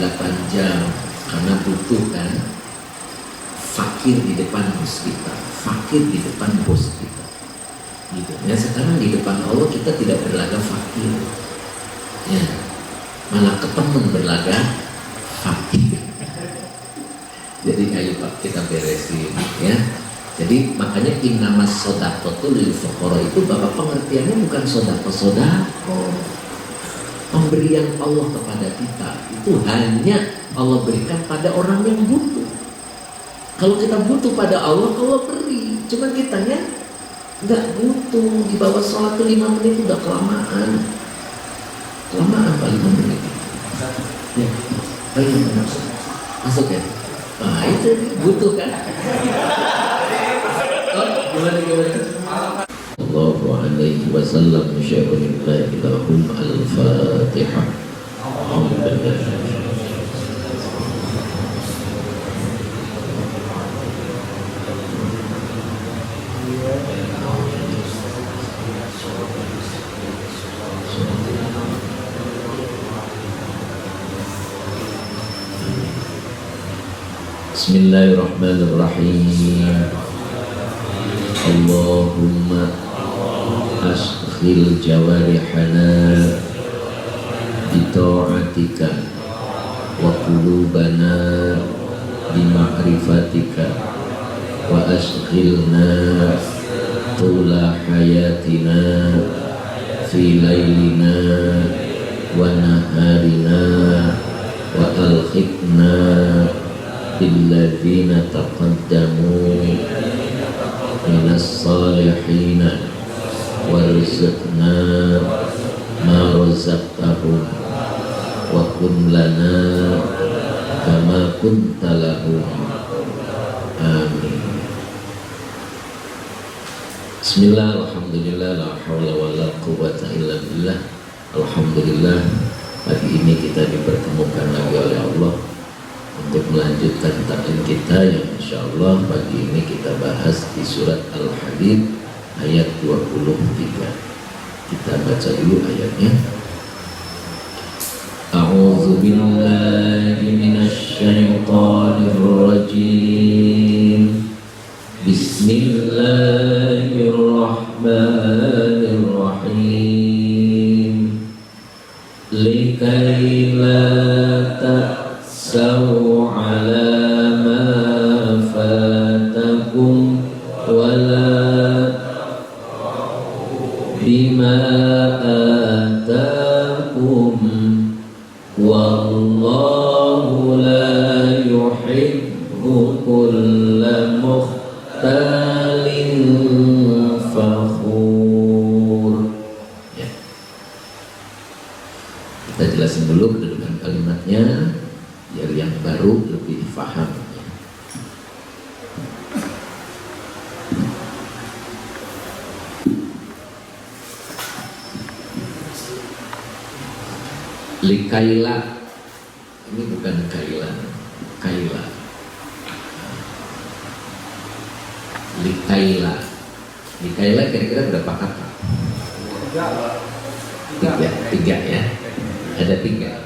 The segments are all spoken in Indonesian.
8 jam karena butuh kan, fakir di depan bos kita, fakir di depan bos kita gitu ya. Sekarang di depan Allah kita tidak berlaga fakir ya, malah ketemu berlaga fakir. Jadi ayo Pak kita beresin ya. Jadi makanya innamas shadaqatu lil fuqara itu Bapak pengertiannya bukan sodako. Pemberian Allah kepada kita itu hanya Allah berikan pada orang yang butuh. Kalau kita butuh pada Allah, Allah beri. Cuman kitanya nggak butuh. Di bawah sholat tuh 5 menit udah kelamaan. Kelamaan Pak 5 menit. Ya, ayo masuk ya. Nah itu butuh kan? Gimana? Allahu alaihi wasallam syar'illahi lahum al-fatihah. Bismillahirrahmanirrahim. Allahumma askhil jawarihana bita'atika wa qulubana bima'rifatika wa askhilna tula hayatina fi laylina wa naharina wa alhiqna billadzina taqaddamu minas salihina warzuqna ma razaqtahum wa kun lana kama kunta lahum. Amin. Bismillah, alhamdulillah, la hawla wa la quwwata illa billah. Alhamdulillah, pagi ini kita dipertemukan lagi oleh Allah untuk melanjutkan taklim kita yang insya Allah pagi ini kita bahas di surat Al-Hadid ayat 23. Kita baca dulu ayatnya. A'udzu billahi minasy syaithanir rajim. Bismillahirrahmanirrahim. Likai la ta'sau ala ma fatakum wa la bima atakum wallahu la yuhibbu kulla mukhtalin fakhur. Ya. Kita jelasin dulu kedudukan kalimatnya biar yang baru lebih paham. Likaila, ini bukan kaila, kaila. Likaila, likaila kira-kira berapa kata? Tiga ya. Ada 3.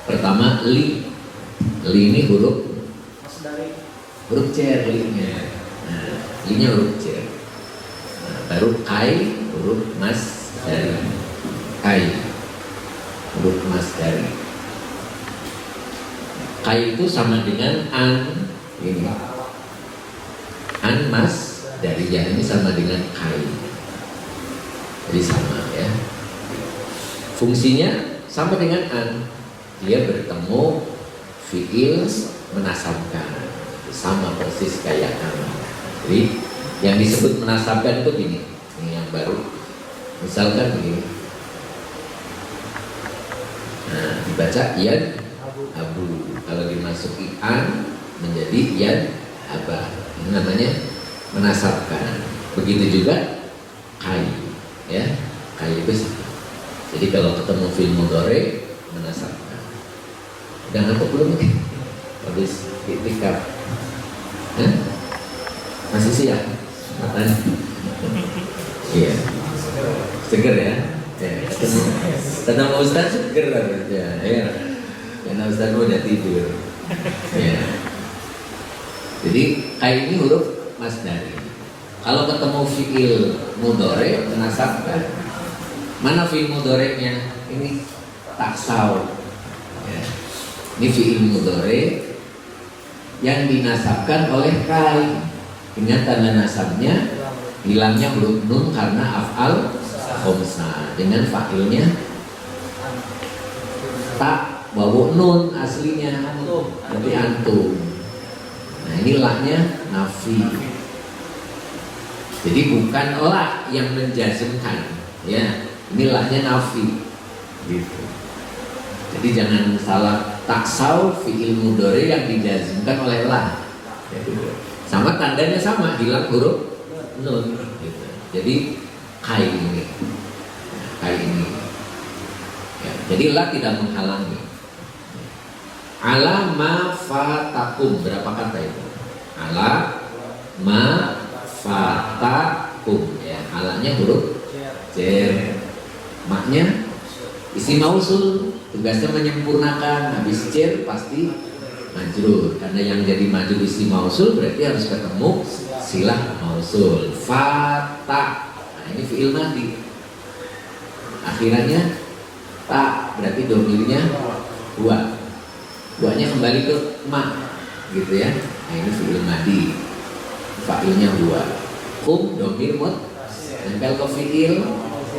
Pertama li ini huruf cer li-nya. Nah, li-nya huruf cer. Nah, baru kai huruf mas dari kai. Huruf mas dari kai itu sama dengan an ini, an mas dari ya ini sama dengan kai, jadi sama ya, fungsinya sama dengan an, dia bertemu fiil menasabkan, sama persis kayak an. Jadi yang disebut menasabkan itu gini, ini yang baru, misalkan begini. Nah, dibaca yad abu. Kalau dimasuki an menjadi yad aba. Ini namanya menasabkan. Begitu juga kai, ya. Kai itu sama. Jadi kalau ketemu fi'il mudhari menasabkan. Udah ngantuk belum nih? Habis itikaf. Masih siap? Matanya? Iya. Seger ya? Ya. Ketemu Ustaz seger ya. Karena Ustaz udah tidur. Ya. Jadi kayak ini huruf masdari. Kalau ketemu fiil mudhari menasabkan. Mana fiil mudhari'nya? Ini taksau. Ya. Ini fiil mudhari yang dinasabkan oleh kai. Ingat tanda nasabnya hilangnya huruf nun karena af'al khamsah. Dengan fa'ilnya tak wawu nun aslinya berarti antum. Nah ini lahnya nafi. Jadi bukan lah yang menjazmkan, ya. Ini lahnya nafi. Gitu. Jadi jangan salah taksau fi'il mudhari yang dijazmkan oleh lah. Sama tandanya sama, hilang huruf nun. Gitu. Jadi kai ini, kai ini. Ya, jadi lah tidak menghalangi. Ala ma fatakum, berapa kata itu? Ala ma fatakum, ya. Alanya huruf jer, maknya isi mausul, tugasnya menyempurnakan. Habis jer pasti majrur, karena yang jadi majrur isi mausul berarti harus ketemu silah mausul. Fata, nah ini fi'il madi, akhirannya tak, berarti domirnya dua. Duanya kembali ke ma, gitu ya. Nah ini fi'il madi, fa'ilnya dua. Kum domir mut, nempel ke fi'il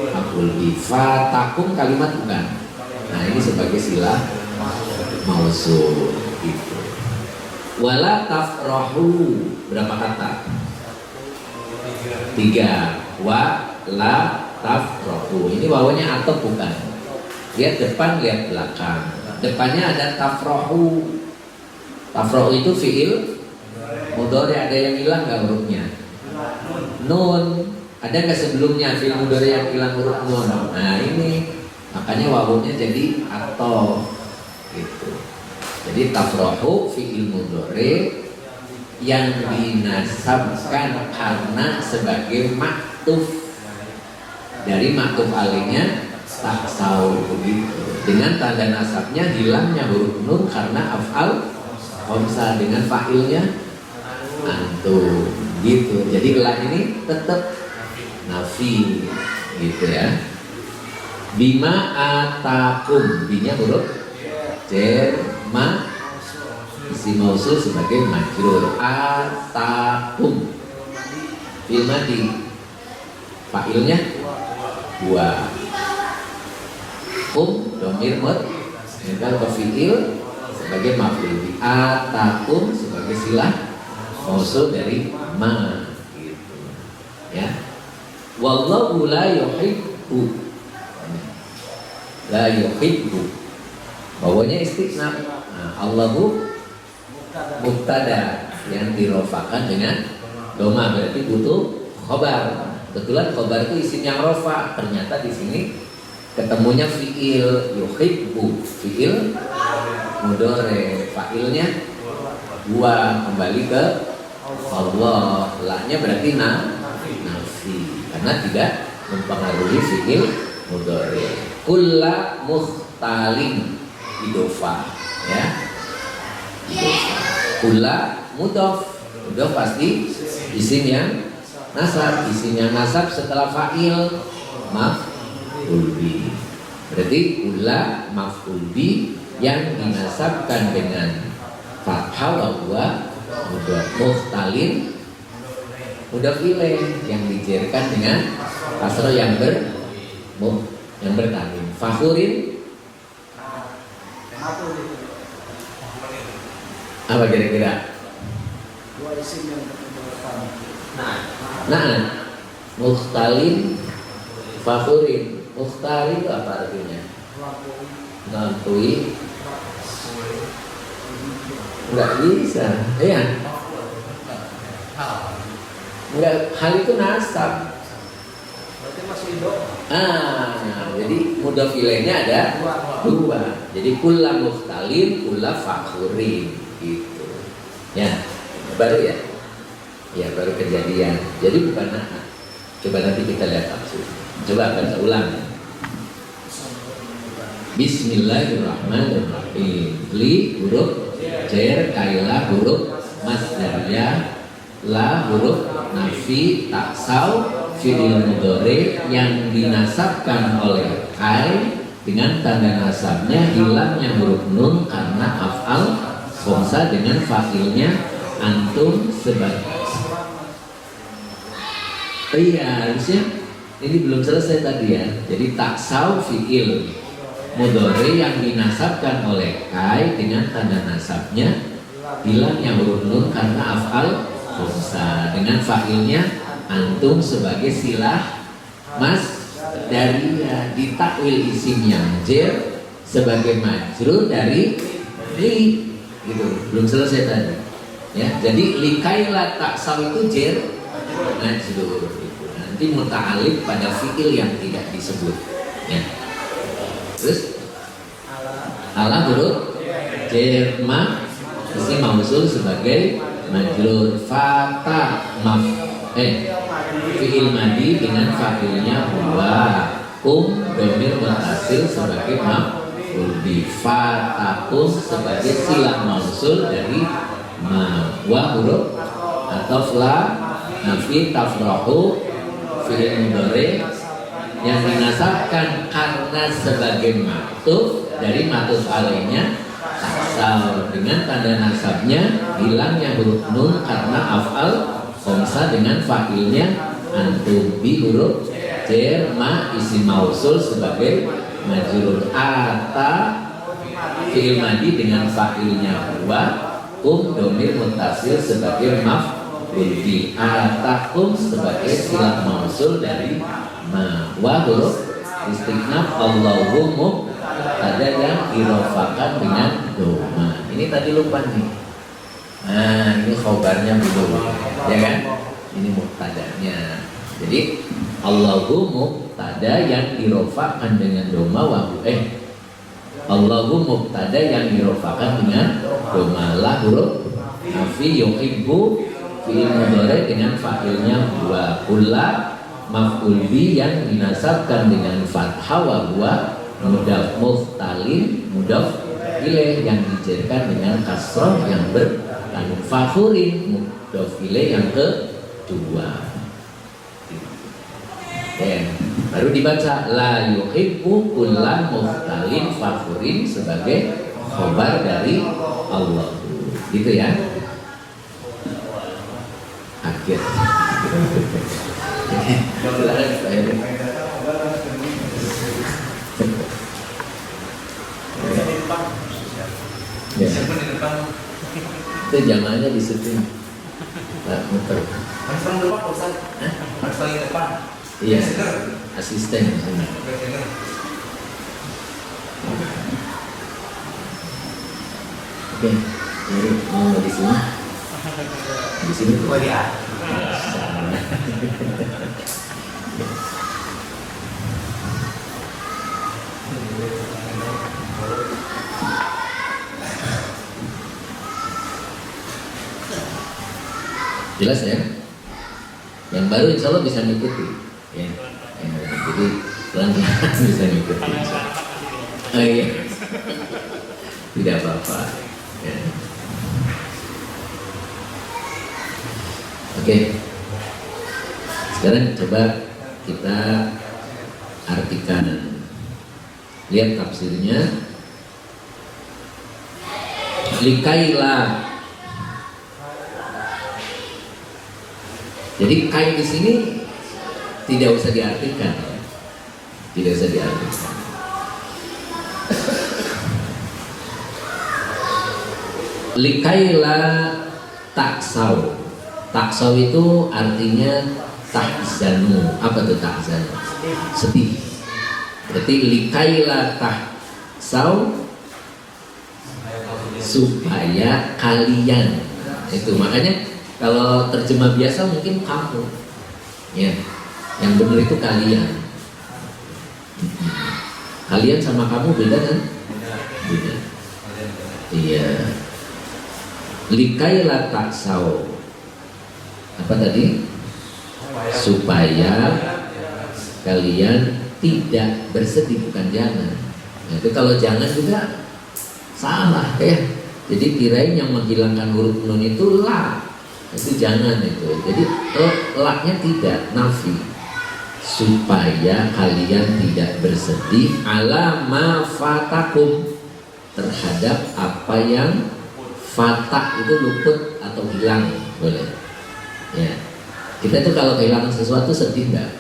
maf'ul bi. Fatakum kalimat bukan. Nah ini sebagai silah mausul gitu. Wala tafrahu, berapa kata? 3. Wa la tafrahu. Ini wawanya atau bukan? Lihat depan, lihat belakang. Depannya ada tafrahu. Tafrahu itu fi'il mudhari, ada yang hilang nggak hurufnya? Nun. Ada nggak sebelumnya fi'il mudhari yang hilang huruf nun? Nah ini makanya wawunya jadi atau gitu. Jadi tafrahu fi'il mudhari yang dinasabkan karena sebagai maktuf, dari maktuf alainya taksau begitu. Dengan tanda nasabnya hilangnya huruf nun karena af'al khamsah, dengan fa'ilnya antum gitu. Jadi la ini tetap nafi gitu ya. Bima atakum, binya huruf jer, ma isi mausul sebagai majrur. Atakum fi'il madi, fa'ilnya dua. Kum domir mut, nempel ke fi'il sebagai maf'ul bi. Atakum sebagai silah mausul dari ma gitu. Ya. Wallahu la yuhibbu, la yuhibbu, bawahnya istiqnaf. Nah, Allahu mubtada yang dirofakan dengan doma, berarti butuh khobar. Kebetulan khobar itu isim yang rofa. Ternyata di sini ketemunya fi'il yuhibbu, fi'il mudhari, fa'ilnya dua, kembali ke Allah. Lahnya berarti nafi, karena tidak mempengaruhi fi'il mudhari. Kulla mukhtalin idofah, ya. Idofah. Kulla mudhof, mudhof pasti isim yang nasab. Isim yang nasab setelah fa'il maf'ul bi. Berarti kulla maf'ul bi yang dinasabkan dengan fathah wa huwa mudhof. Mukhtalin mudhof ilaih yang dijerkan dengan kasrah yang bertanwin. Fakhurin apa kira-kira? Nah, mukhtalin, fakhurin. Mukhtar itu apa artinya? Ngantui. Enggak bisa, iya. Enggak, hal itu nasab. Jadi mudhof ilaihnya ada dua. Jadi kulla mukhtalin, kulla fakhurin gitu. Ya, baru ya? Ya, baru kejadian. Jadi bukan nah. Coba nanti kita lihat tafsir. Coba baca ulang. Bismillahirrahmanirrahim. Li huruf jer, kaila huruf masdariyah, la huruf nafi, taksau fi'il mudhari yang dinasabkan oleh kai dengan tanda nasabnya hilangnya huruf nun karena af'al khamsah dengan fa'ilnya antum sebagai. Iya, harusnya ini belum selesai tadi ya. Jadi taksau fi'il mudhari yang dinasabkan oleh kai dengan tanda nasabnya hilangnya huruf nun karena af'al khamsah dengan fa'ilnya antum sebagai silah mas dari ditakwil isimnya jer sebagai majrur dari li gitu. Belum selesai tadi ya. Jadi likaila taksau itu jer majrur gitu. Nanti muta'alif pada fi'il yang tidak disebut ya. Terus ala huruf jer ma isim mausul sebagai majrur fata maf fi'il madi dengan fa'ilnya huwa domir mutasil sebagai maf'ul bi fatakum sebagai silah mausul dari ma wa huruf atau la nafi tafrahu fi'il mudhari yang dinasabkan karena sebagai maktuf dari maktuf alaihnya taksal dengan tanda nasabnya hilangnya huruf nun karena af'al khamsah dengan fa'ilnya antum bi huruf jer ma isim mausul sebagai majrur ata fi'il madi dengan fa'ilnya huwa domir muttasil sebagai maf'ul bi atakum sebagai silah mausul dari ma wa huruf istighnaf Allahu mubtada yang dirofakan dengan doma. Ini tadi lupa nih. Nah, ini khobarnya belum, ya kan? Ini mubtadanya. Jadi Allahu mubtada yang dirofakan dengan doma Allahu mubtada yang dirofakan dengan doma la huruf nafi yuhibbu fi'il mudhari dengan fa'ilnya huwa kulla maf'ul bi yang dinasabkan dengan fathah wa huwa mudhaf muftalin mudhaf ilaih yang dijerkan dengan kasrah yang bertanggung fakhurin mudhaf ilaih yang kedua. Baru dibaca la yuhibbu kulla muftalin fakhurin sebagai khobar dari Allah. Gitu ya. Akhir. Ya. Itu jamannya di situ. Nah, muter. Harus paling depan, Ustaz. Harus paling depan. Iya. Asisten di sini. Oke, jadi mau di sini. Di sini. Oh ya. Jelas ya? Yang baru insya Allah bisa ngikuti ya. Jadi pelan-pelan bisa ngikuti. Oh iya. Tidak apa-apa ya. Oke. Sekarang coba kita artikan. Lihat tafsirnya. Likaila. Jadi kai di sini tidak usah diartikan, tidak usah diartikan. Likaila taksau, taksau itu artinya tahzanu. Apa tuh tahzanu? Sedih. Berarti likaila taksau supaya kalian. Itu makanya. Kalau terjemah biasa mungkin kamu, ya, yang benar itu kalian. Kalian sama kamu beda kan? Beda. Iya. Likaila taksau. Apa tadi? Supaya kalian tidak bersedih, bukan jangan. Nah, itu kalau jangan juga salah ya. Jadi kirain yang menghilangkan huruf nun itu la, itu jangan itu. Jadi la-nya tidak, nafi, supaya kalian tidak bersedih ala ma fatakum, terhadap apa yang fatak itu luput atau hilang, boleh. Ya, kita itu kalau kehilangan sesuatu sedih nggak?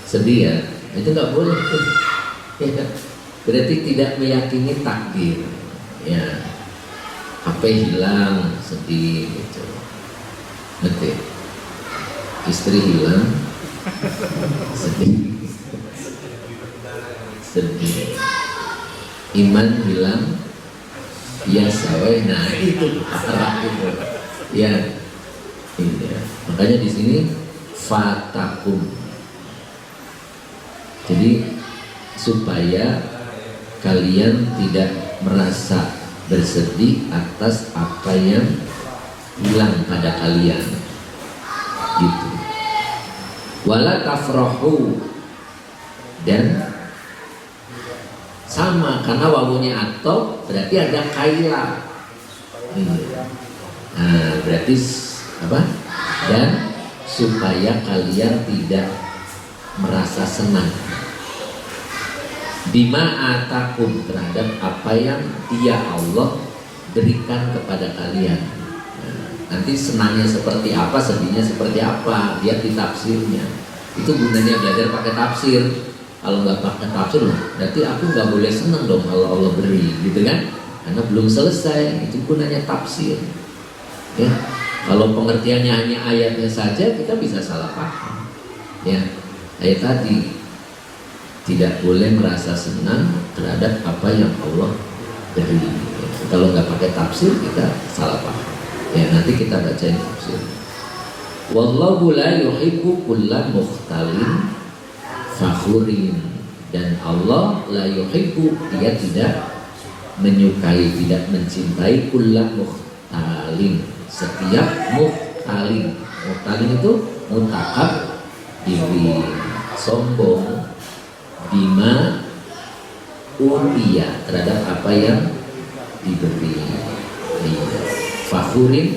Sedih ya, itu nggak boleh tuh. Ya, berarti tidak meyakini takdir. Ya, HP hilang, sedih gitu. Ngerti? Istri hilang, sedih. Sedih. Iman hilang, biasa weh. Nah itu parah itu. Ya, iya. Makanya di sini fatakum. Jadi supaya kalian tidak merasa bersedih atas apa yang hilang pada kalian, gitu. Wala tafrahu, dan sama karena wawunya atau berarti ada kaila. Nah, berarti apa? Dan supaya kalian tidak merasa senang bima atakum, terhadap apa yang Dia Allah berikan kepada kalian. Nah, nanti senangnya seperti apa, sedihnya seperti apa, lihat di tafsirnya. Itu gunanya belajar pakai tafsir. Kalau nggak pakai tafsir, berarti aku nggak boleh senang dong kalau Allah beri, gitu kan? Karena belum selesai. Itu gunanya tafsir. Ya, kalau pengertiannya hanya ayatnya saja, kita bisa salah paham. Ya, ayat tadi tidak boleh merasa senang terhadap apa yang Allah beri. Ya, kalau nggak pakai tafsir, kita salah paham. Ya, nanti kita bacain tafsir. Wallahu la yuhibbu kulla mukhtalin fakhurin, dan Allah la yuhibbu, Dia tidak menyukai, tidak mencintai kulla mukhtalin, setiap mukhtalin. Mukhtalin itu mutakab, diri, sombong, bima utiya, terhadap apa yang diberi. Fakhurin,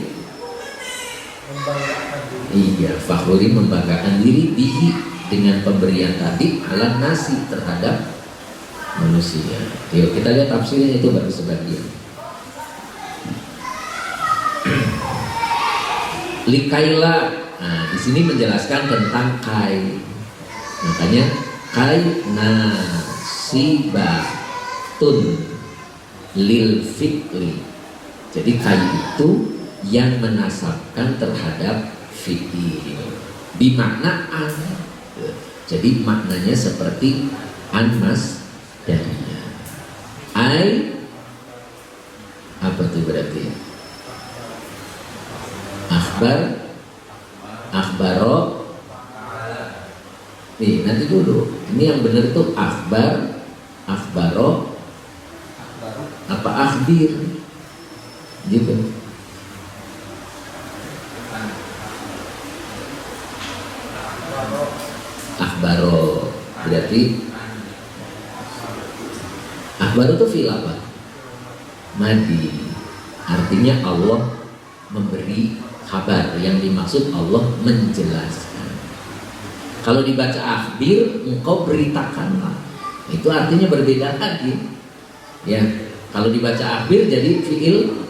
iya, fakhurin membanggakan diri, bihi, dengan pemberian tadi, ala nasi, terhadap manusia. Yuk kita lihat tafsirnya, itu baru sebagian. Likaila, nah di sini menjelaskan tentang kai. Makanya kai nasibatun lil fi'li. Jadi kai itu yang menasabkan terhadap fi'il, bimakna an. Jadi maknanya seperti anmas darinya. Ai apa tuh berarti? Akhbar, akhbaro. Nih nanti dulu. Ini yang benar tuh akhbar, akhbaro, apa akhbir, gitu. Akhbaro berarti akhbaro itu fil apa? Madi. Artinya Allah memberi kabar, yang dimaksud Allah menjelaskan. Kalau dibaca akhbir, engkau beritakanlah, itu artinya berbeda lagi. Ya, kalau dibaca akhbir jadi fiil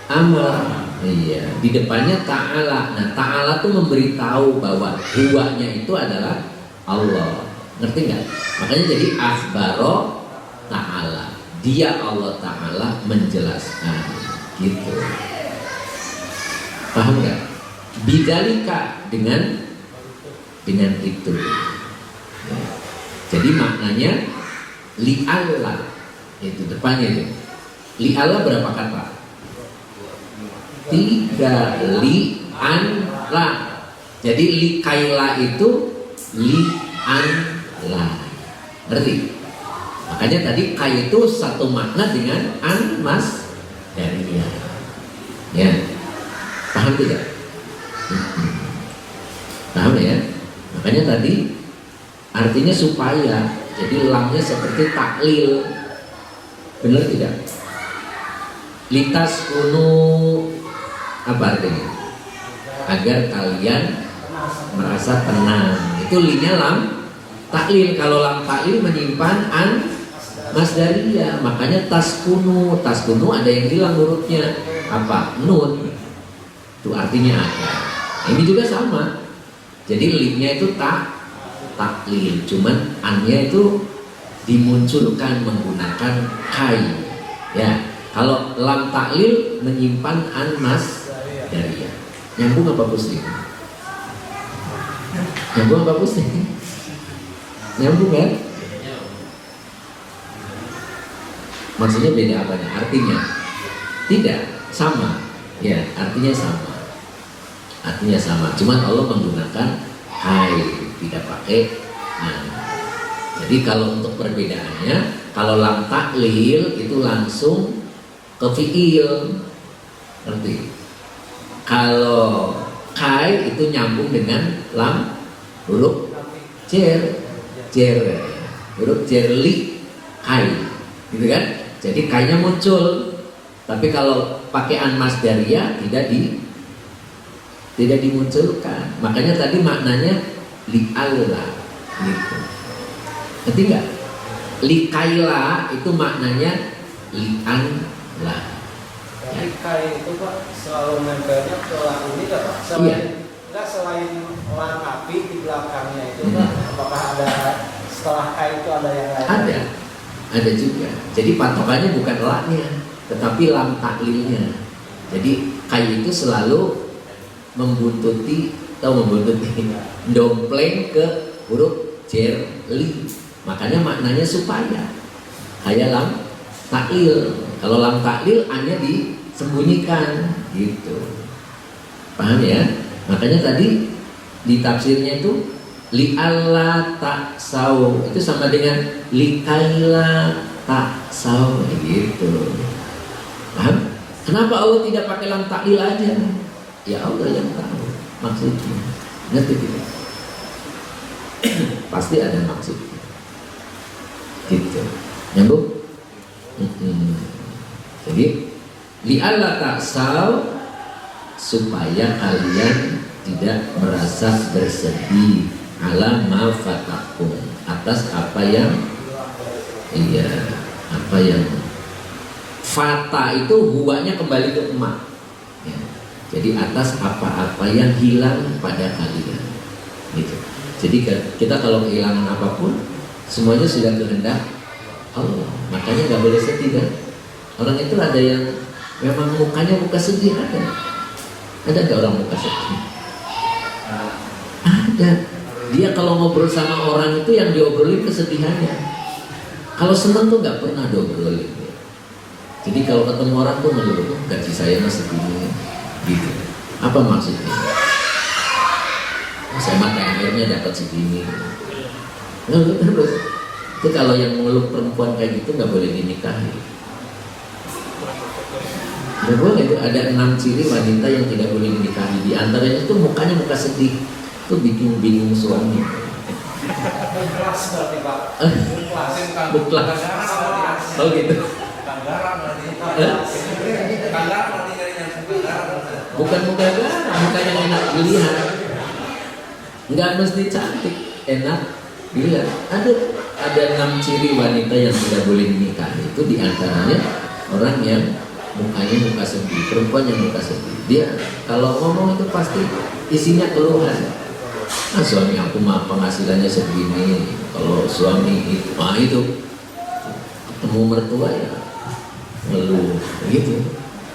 amar. Iya, di depannya ta'ala. Nah, ta'ala tuh memberitahu bahwa huwanya itu adalah Allah. Ngerti nggak? Makanya jadi akhbaro ta'ala. Dia Allah Ta'ala menjelaskan, gitu. Paham nggak? Bidalika, dengan itu. Ya. Jadi maknanya li'alla, itu depannya itu. Li'alla berapa kata? 3, li'anla. Jadi likaila itu li'anla. Ngerti? Makanya tadi kai itu satu makna dengan an, mas, darinya. Ya. Paham tidak? Paham ya? Makanya tadi artinya supaya Jadi lamnya seperti taklil. Benar tidak? Litas kunu apa artinya? Agar kalian merasa tenang. Itu linya lam taklil. Kalau lam taklil menyimpan an masdariyah. Makanya taskunu ada yang hilang hurufnya. Apa? Nun. Itu artinya agar. Ini juga sama. Jadi limnya itu taklil. Cuman annya itu dimunculkan menggunakan kai. Ya. Kalau lam taklil menyimpan an masdariyah. Nyambung apa pusing? Nyambung apa pusing? Nyambung kan? Maksudnya beda apanya? Artinya? Tidak, sama. Ya, artinya sama. Artinya sama. Cuman Allah menggunakan hai, tidak pakai an. Jadi kalau untuk perbedaannya, kalau lam taklil itu langsung ke fi'il. Ngerti? Kalau kai itu nyambung dengan lam huruf jer, huruf jerli kai, gitu kan? Jadi kainya muncul. Tapi kalau pakai an masdariyah tidak dimunculkan. Makanya tadi maknanya li'alla gitu. Ngerti nggak? Likaila itu maknanya li'anlah. Likai itu Pak selalu nempelnya ke lam ini nggak Pak? Selain lam api di belakangnya itu Pak, apakah ada setelah kai itu ada yang lain? Ada juga. Jadi patokannya bukan la-nya, tetapi lam taklilnya. Jadi kai itu selalu membuntuti dompleng ke huruf jerli. Makanya maknanya supaya kayak lam taklil. Kalau lam taklil annya disembunyikan gitu. Paham ya? Makanya tadi di tafsirnya itu li'alla taksau itu sama dengan likaila taksau gitu. Paham? Kenapa Allah tidak pakai lam taklil aja? Ya Allah yang tahu maksudnya. Ngerti tidak? Pasti ada maksudnya. Gitu. Nyambung? Jadi li'alla taksau supaya kalian tidak merasa bersedih ala ma fatakum atas apa yang fata itu huwanya kembali ke emak ya. Jadi atas apa-apa yang hilang pada kalian gitu. Jadi kita kalau kehilangan apapun semuanya sudah kehendak Allah. Makanya nggak boleh sedih kan. Orang itu ada yang memang mukanya muka sedih ada. Ada nggak orang muka sedih? Ada. Dia kalau ngobrol sama orang itu yang diobrolin kesedihannya. Kalau seneng tuh nggak pernah diobrolin. Jadi kalau ketemu orang tuh ngeluh, gaji saya masih segini, gitu. Apa maksudnya? Saya mah THR-nya dapat segini. Itu kalau yang mengeluh perempuan kayak gitu nggak boleh dinikahi. Nggak boleh. Itu ada 6 ciri wanita yang tidak boleh dinikahi. Di antaranya itu mukanya muka sedih. Itu bikin bingung suami. Ikhlas berarti Pak. Ikhlas. Oh gitu. Bukan muka garang, muka yang enak dilihat. Nggak mesti cantik, enak dilihat. Ada 6 ciri wanita yang tidak boleh dinikahi. Itu diantaranya orang yang mukanya muka sedih, perempuan yang muka sedih. Dia kalau ngomong itu pasti isinya keluhan. Nah, suami aku mah penghasilannya segini. Kalau suami itu ketemu mertua ya ngeluh gitu.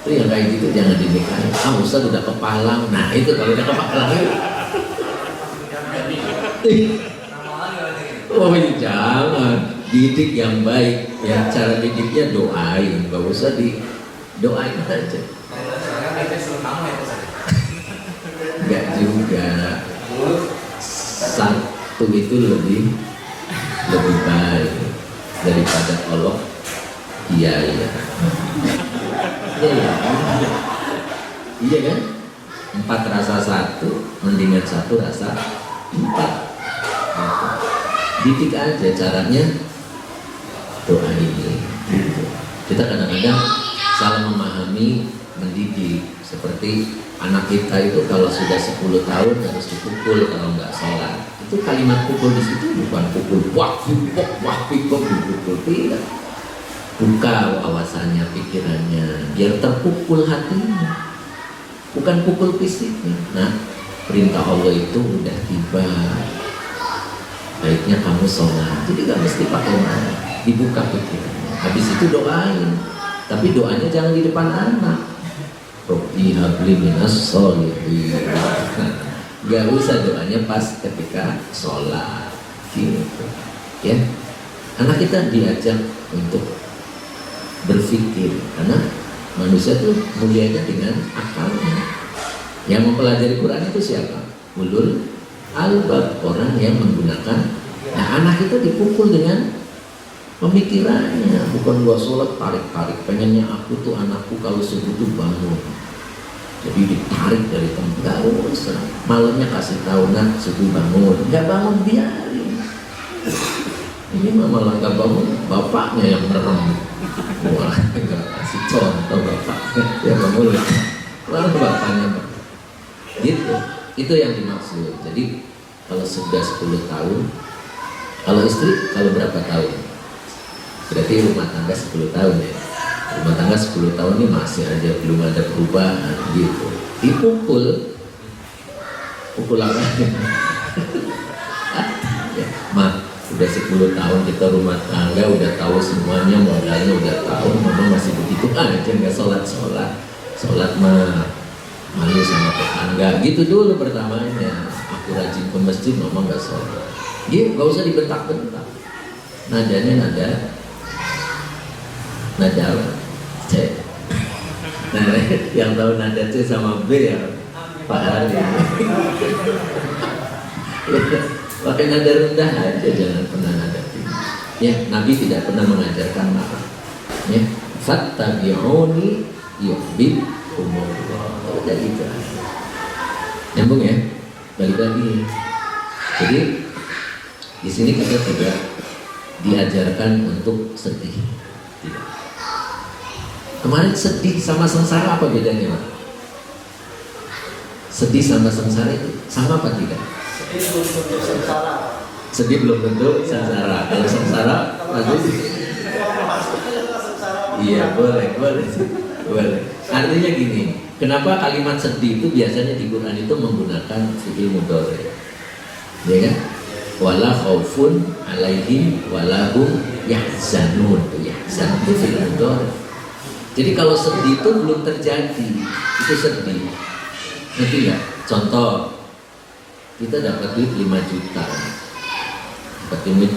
Itu yang kayak gitu jangan dinikahi. Ustaz udah kepalang. Nah itu kalau udah kepalang oh jangan. Didik yang baik ya, cara didiknya doain, gak usah doain aja. Enggak juga. Satu itu lebih baik daripada Allah. Iya. Iya kan? 4 rasa 1 mendingan 1 rasa 4. didik aja caranya doa ini. Kita kadang-kadang salah memahami mendidik, seperti anak kita itu kalau sudah 10 tahun harus dipukul kalau nggak sholat. Itu kalimat pukul di situ bukan pukul wah pipok dipukul, tidak. Buka wawasannya, pikirannya, biar terpukul hatinya, bukan pukul fisiknya. Nah, perintah Allah itu udah tiba, baiknya kamu sholat. Jadi gak mesti pakai mana, dibuka pikirannya. Habis itu doain, tapi doanya jangan di depan anak. Robbi habli minas sholihin. Gak usah doanya pas ketika sholat, gitu. Ya, anak kita diajak untuk berpikir, karena manusia tuh mulianya dengan akalnya. Yang mempelajari Quran itu siapa? Ulul albab, orang yang menggunakan. Nah, anak kita dipukul dengan pemikirannya, bukan gua sholat tarik-tarik, pengennya aku tuh anakku kalau subuh tuh bangun, jadi ditarik dari tempat. Gak usah, malamnya kasih tahu nak subuh bangun, gak bangun biarin. Ini malah gak bangun, bapaknya yang merem. Wah, gak kasih contoh bapaknya, ya bangun lah, lalu bapaknya gitu. Itu yang dimaksud. Jadi kalau sudah 10 tahun, kalau istri kalau berapa tahun? Berarti rumah tangga 10 tahun ya. Rumah tangga 10 tahun ini masih aja belum ada perubahan gitu. Dipukul, pukul apa? Ya, mak, udah 10 tahun kita rumah tangga, udah tahu semuanya, modalnya udah tahu, mama masih begitu aja nggak sholat mah malu sama tetangga gitu dulu pertamanya. Aku rajin ke masjid, mama nggak sholat. Gitu, nggak usah dibentak-bentak. Nadanya nada C. Nah, yang tahu nada C sama B ya Pak Hari. Pakai nada rendah aja, jangan pernah nada tinggi. Ya, Nabi tidak pernah mengajarkan marah. Ya, fattabi'uni yuhibbukumullah. Udah gitu aja. Nyambung ya? Balik lagi. Jadi di sini kita tidak diajarkan untuk sedih. Tidak. Kemarin sedih sama sengsara apa bedanya, Pak? Sedih sama sengsara itu sama apa tidak? Sedih belum tentu sengsara. Sedih belum tentu sengsara. Kalau sengsara bagus. Iya, boleh. Artinya gini, kenapa kalimat sedih itu biasanya di Quran itu menggunakan fi'il mudhari? Ya kan? Wala khaufun alaihim walahum yahzanun. Yahzan itu fi'il mudhari. Jadi kalau sedih itu belum terjadi, itu sedih. Ngerti nggak? Contoh, kita dapat duit 5 juta, dapat duit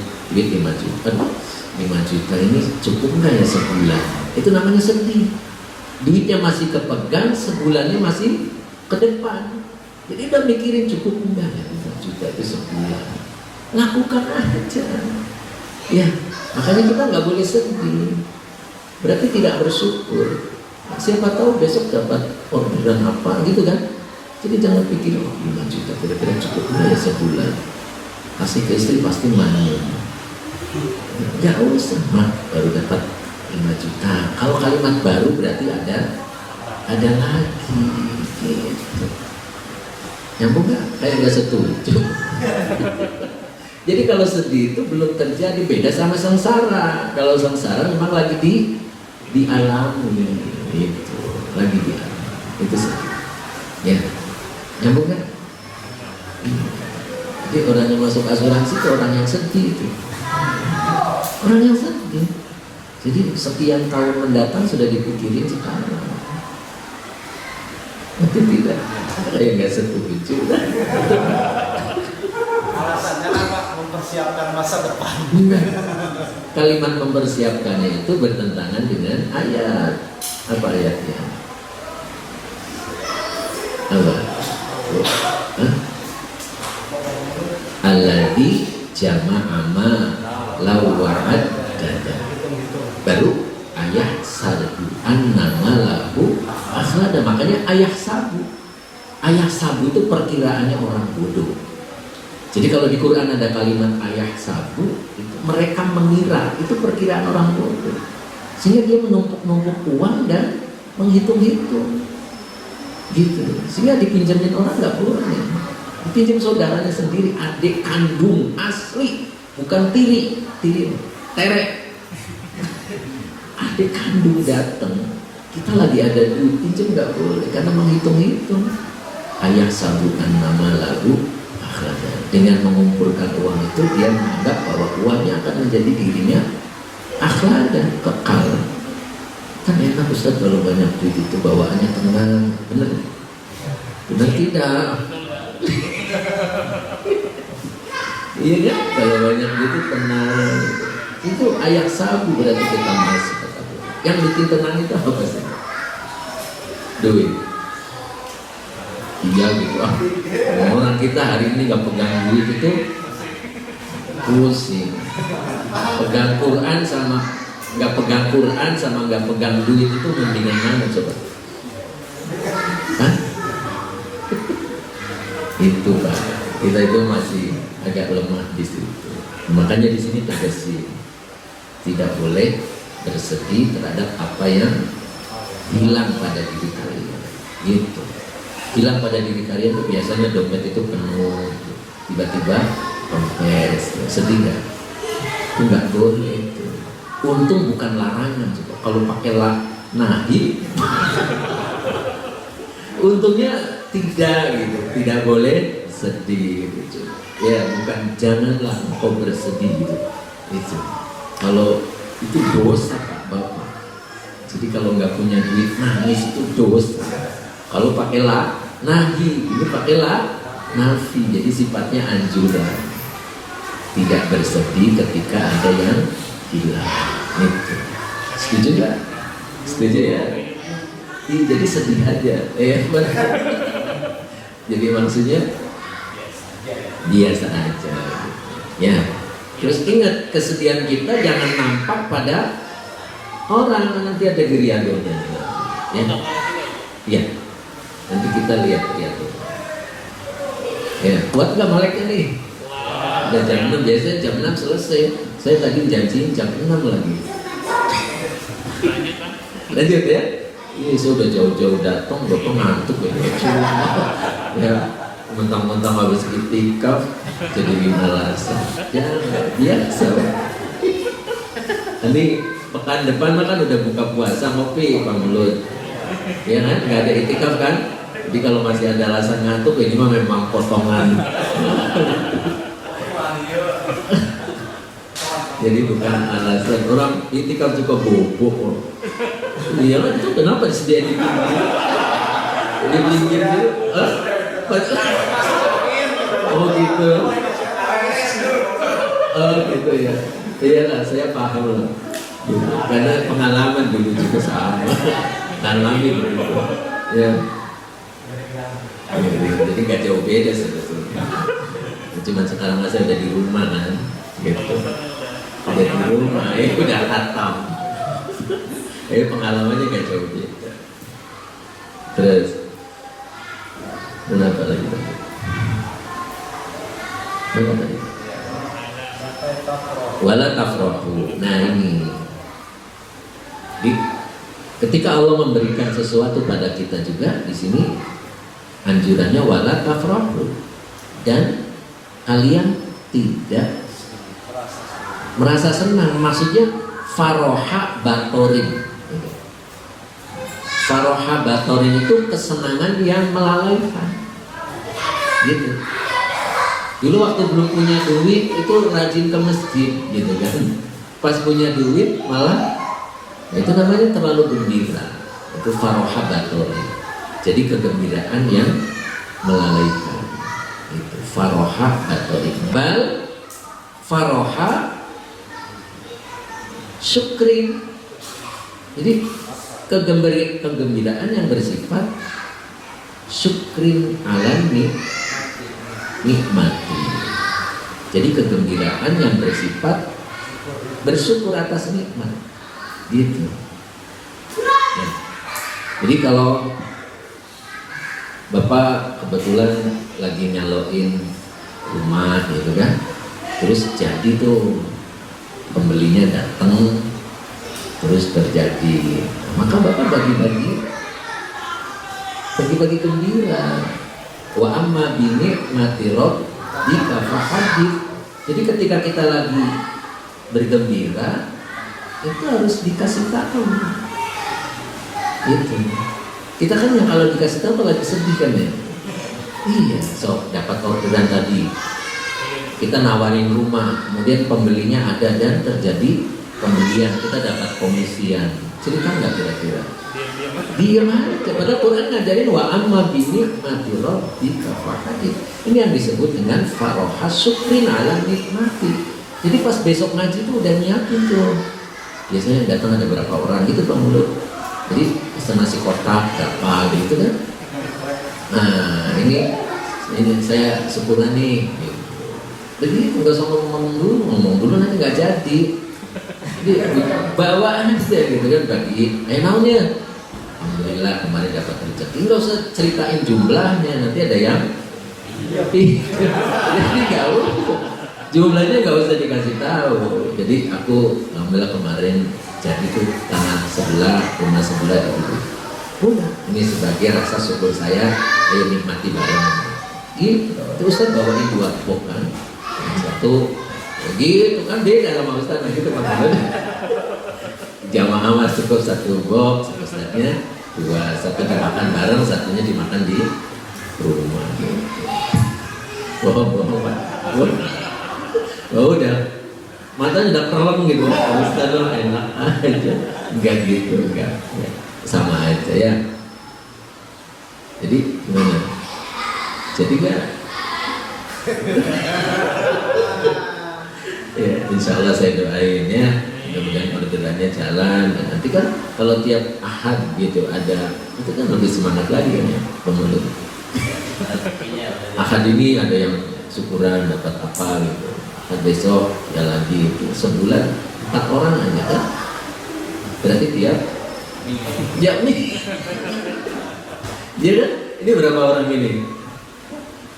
5 juta. 5 juta ini cukup nggak ya sebulan? Itu namanya sedih. Duitnya masih kepegang, sebulannya masih ke depan. Jadi udah mikirin cukup enggak ya 5 juta itu sebulan. Lakukan aja. Ya, makanya kita nggak boleh sedih. Berarti tidak bersyukur. Siapa tahu besok dapat orderan apa gitu kan? Jadi jangan pikir 5 juta kira-kira cukup nggak ya sebulan. Kasih ke istri pasti main. Gak usah, mah baru dapat 5 juta. Kalau kalimat baru berarti ada lagi gitu. Nyambung gak? Kayak gak setuju. Jadi kalau sedih itu belum terjadi, beda sama sengsara. Kalau sengsara memang lagi dialami gitu, lagi dialami. Itu sedih. Ya, nyambung gak? Jadi orang yang masuk asuransi itu orang yang sedih itu. Orang yang sedih. Jadi sekian tahun mendatang sudah dipikirin sekarang. Itu tidak. Kayak nggak setuju. Alasannya apa? Mempersiapkan masa depan. Kalimat mempersiapkannya itu bertentangan dengan ayat. Apa ayatnya? Apa? Alladzi jama'a ma lawa'ad dada. Baru ayah sabu annamalahu akhlada. Makanya ayah sabu itu perkiraannya orang bodoh. Jadi kalau di Quran ada kalimat ayah sabu, itu mereka mengira, itu perkiraan orang bodoh. Sehingga dia menumpuk-numpuk uang dan menghitung-hitung. Gitu. Sehingga dipinjemin orang nggak boleh. Dipinjam saudaranya sendiri, adik kandung asli, bukan tiri, terek. Adik kandung datang, kita lagi ada duit, pinjam nggak boleh karena menghitung-hitung. Ayah sabukan nama lalu akhlaknya. Dengan mengumpulkan uang itu dia menganggap bahwa uangnya akan menjadi dirinya akhlak dan kekal. Kan enak Ustaz kalau banyak duit itu bawaannya tenang, benar? Benar tidak? Iya kan? Kalau banyak duit itu tenang. Itu ayat sabu berarti kita masuk. Yang bikin tenang itu apa sih? Duit. Iya gitu. Orang kita hari ini nggak pegang duit itu pusing. Pegang Quran sama nggak pegang Quran sama nggak pegang duit itu mendingan mana coba? Hah? Itu Pak. Kita itu masih agak lemah di situ. Makanya di sini tegasin tidak boleh bersedih terhadap apa yang hilang pada diri kalian. Gitu. Hilang pada diri kalian itu biasanya dompet itu penuh, tiba-tiba kempes, sedih nggak? Itu nggak boleh itu. Untung bukan larangan coba. Kalau pakai nahi, untungnya tidak gitu, tidak boleh sedih gitu. Ya bukan janganlah engkau bersedih gitu. Itu kalau itu dosa Pak Bapak. Jadi kalau nggak punya duit nangis itu dosa. Kalau pakai nahi, ini pakai nafi, jadi sifatnya anjuran. Tidak bersedih ketika ada yang hilang. Itu. Setuju nggak? Setuju ya? Iya, jadi sedih aja. Jadi maksudnya biasa aja. Ya. Terus ingat kesedihan kita jangan nampak pada orang, nanti ada geriadonya. Ya. Ya. Nanti kita lihat. Ya, kuat nggak meleknya nih? Udah jam 6, biasanya jam 6 selesai. Saya tadi janjiin jam 6 lagi. Lanjut ya? Ini saya udah jauh-jauh datang, Bapak ngantuk ya. Mentang-mentang habis itikaf jadi alasan. Ya, biasa. Nanti pekan depan kan udah buka puasa, ngopi Pak Mulut. Ya kan? Nggak ada itikaf kan? Jadi kalau masih ada alasan ngantuk, ini mah memang potongan. Jadi bukan alasan. Orang itikaf juga bobo. Iya kan, itu kenapa disediain itu? Jadi beliin dulu. Oh gitu. Oh gitu ya. Iya lah, saya paham lah. Gitu. Karena pengalaman dulu juga sama. Alami begitu. Ya. Jadi nggak jauh beda sebetulnya. Cuman sekarang saya udah di rumah kan, gitu. Udah di rumah, udah hatam. Pengalamannya nggak jauh beda. Terus, kenapa lagi tadi? Apa tadi? Wala tafrahu. Nah ini, ketika Allah memberikan sesuatu pada kita juga di sini. Anjurannya wala tafrahu, dan kalian tidak merasa senang. Maksudnya faroha batorin. Faroha batorin itu kesenangan yang melalaikan. Gitu. Dulu waktu belum punya duit itu rajin ke masjid, gitu kan. Pas punya duit malah itu namanya terlalu gembira. Itu faroha batorin. Jadi kegembiraan yang melalaikan. Itu faroha atau iqbal, faroha syukrin. Jadi kegembiraan yang bersifat syukrin alami nikmati. Jadi kegembiraan yang bersifat bersyukur atas nikmat. Gitu. Ya. Jadi kalau Bapak kebetulan lagi nyaloin rumah gitu kan. Terus jadi tuh pembelinya datang, terus terjadi, maka bapak bagi-bagi gembira. Wa amma bi ni'mati rabbika fahadits. Jadi ketika kita lagi bergembira itu harus dikasih tahu. Itu kita kan yang kalau dikasih tahu lagi sedih kan ya. Iya, so dapat orderan tadi, kita nawarin rumah, kemudian pembelinya ada dan terjadi pembelian, kita dapat komisian. Cerita nggak kira-kira? Diam aja. Padahal Quran ngajarin wa amma bi ni'mati rabbika fahadits. Ini yang disebut dengan faroha syukrin ala nikmati. Jadi pas besok ngaji tuh udah nyiapin tuh. Biasanya yang datang ada berapa orang gitu Pak Mulut. Jadi pesan nasi kotak berapa gitu kan. Nah ini saya syukuran nih. Jadi nggak usah ngomong dulu nanti nggak jadi. Jadi bawa aja gitu kan bagi. Naonnya. Alhamdulillah kemarin dapat rezeki. Nggak usah ceritain jumlahnya, nanti ada yang. Jadi nggak usah. Jumlahnya nggak usah dikasih tahu. Jadi aku alhamdulillah kemarin jadi tuh tanah sebelah, rumah sebelah gitu. Udah, ini sebagai rasa syukur saya, ayo nikmati bareng. Gitu. Terus Ustaz bawain 2 box kan, satu, gitu kan beda sama Ustaz, gitu Pak. Jamaah masuk ke 1 box, Ustaznya 2, satu dimakan bareng, satunya dimakan di rumah. Bohong Pak. Oh udah, matanya udah kerem gitu, Ustaz lo enak aja, enggak gitu, enggak. Sama aja ya. Jadi gimana? Jadi kan ya insya Allah saya doain ya, mudah-mudahan orderannya jalan. Dan nanti kan kalau tiap ahad gitu ada, itu kan lebih semangat lagi kan ya pemulut. Ahad ini ada yang syukuran dapat apa gitu, ahad besok ya lagi itu, sebulan 4 orang aja kan, berarti tiap ya nih, ya kan? Ini berapa orang ini?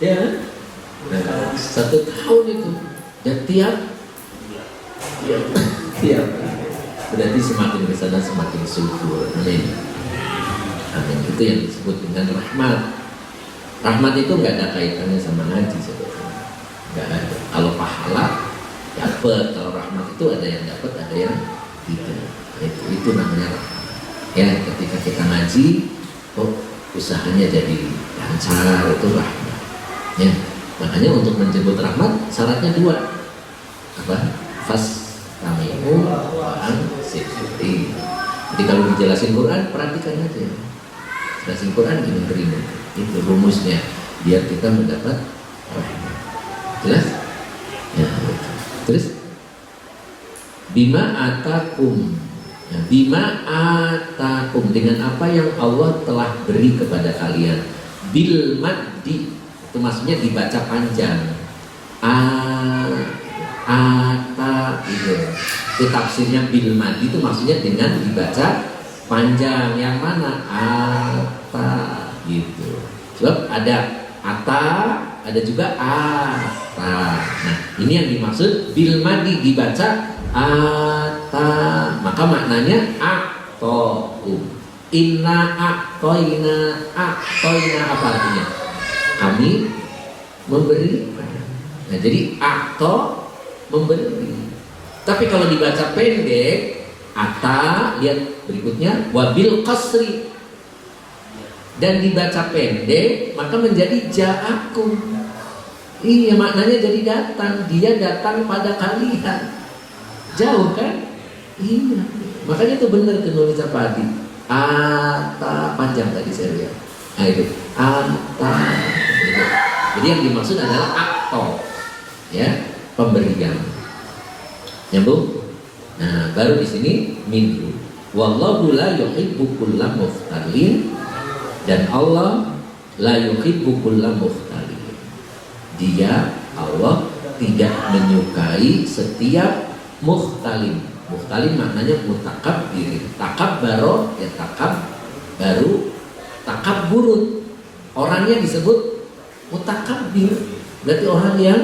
Ya kan? Nah, 1 tahun itu, dan tiap, berarti semakin kesana semakin syukur. Amin. Amin. Itu yang disebut dengan rahmat. Rahmat itu nggak ada kaitannya sama ngaji sebetulnya. Nggak ada. Kalau pahala dapat, kalau rahmat itu ada yang dapat, ada yang tidak. Itu namanya rahmat. Ya, ketika kita ngaji, usahanya jadi lancar, itu rahmat. Ya, makanya untuk menjemput rahmat syaratnya 2. Apa? Fastami'u wa ansitu. Jadi kalau dijelasin Quran, perhatikan aja. Jelasin Quran gini terima. Itu rumusnya biar kita mendapat rahmat. Jelas? Ya, terus bima atakum. Ya, bima atakum, dengan apa yang Allah telah beri kepada kalian. Bil maddi, itu maksudnya dibaca panjang. Ata gitu. Itu tafsirnya bil maddi, itu maksudnya dengan dibaca panjang. Yang mana? Ata gitu. Sebab ada ata, ada juga ata. Nah, ini yang dimaksud bil maddi, dibaca ata, maka maknanya a'to'u. Inna a'toina apa artinya? Kami memberi. Nah, jadi a'to memberi. Tapi kalau dibaca pendek, ata, lihat berikutnya, wabil qasri, dan dibaca pendek maka menjadi ja'akum. Iya, maknanya jadi datang, dia datang pada kalian. Jauh kan? Iya. Makanya itu benar penulis Padi. Ata panjang tadi saya lihat. Nah itu ata. Gitu. Jadi yang dimaksud adalah akto, ya, pemberian. Nyambung? Nah baru di sini minhu. Wallahu la yuhibbu kulla muftalin, dan Allah la yuhibbu kulla muftalin. Dia Allah tidak menyukai setiap mukhtalin. Mukhtalin maknanya mutakabbir. Takabbaro ya takabbaru, takabburun. Orangnya disebut mutakabbir. Berarti orang yang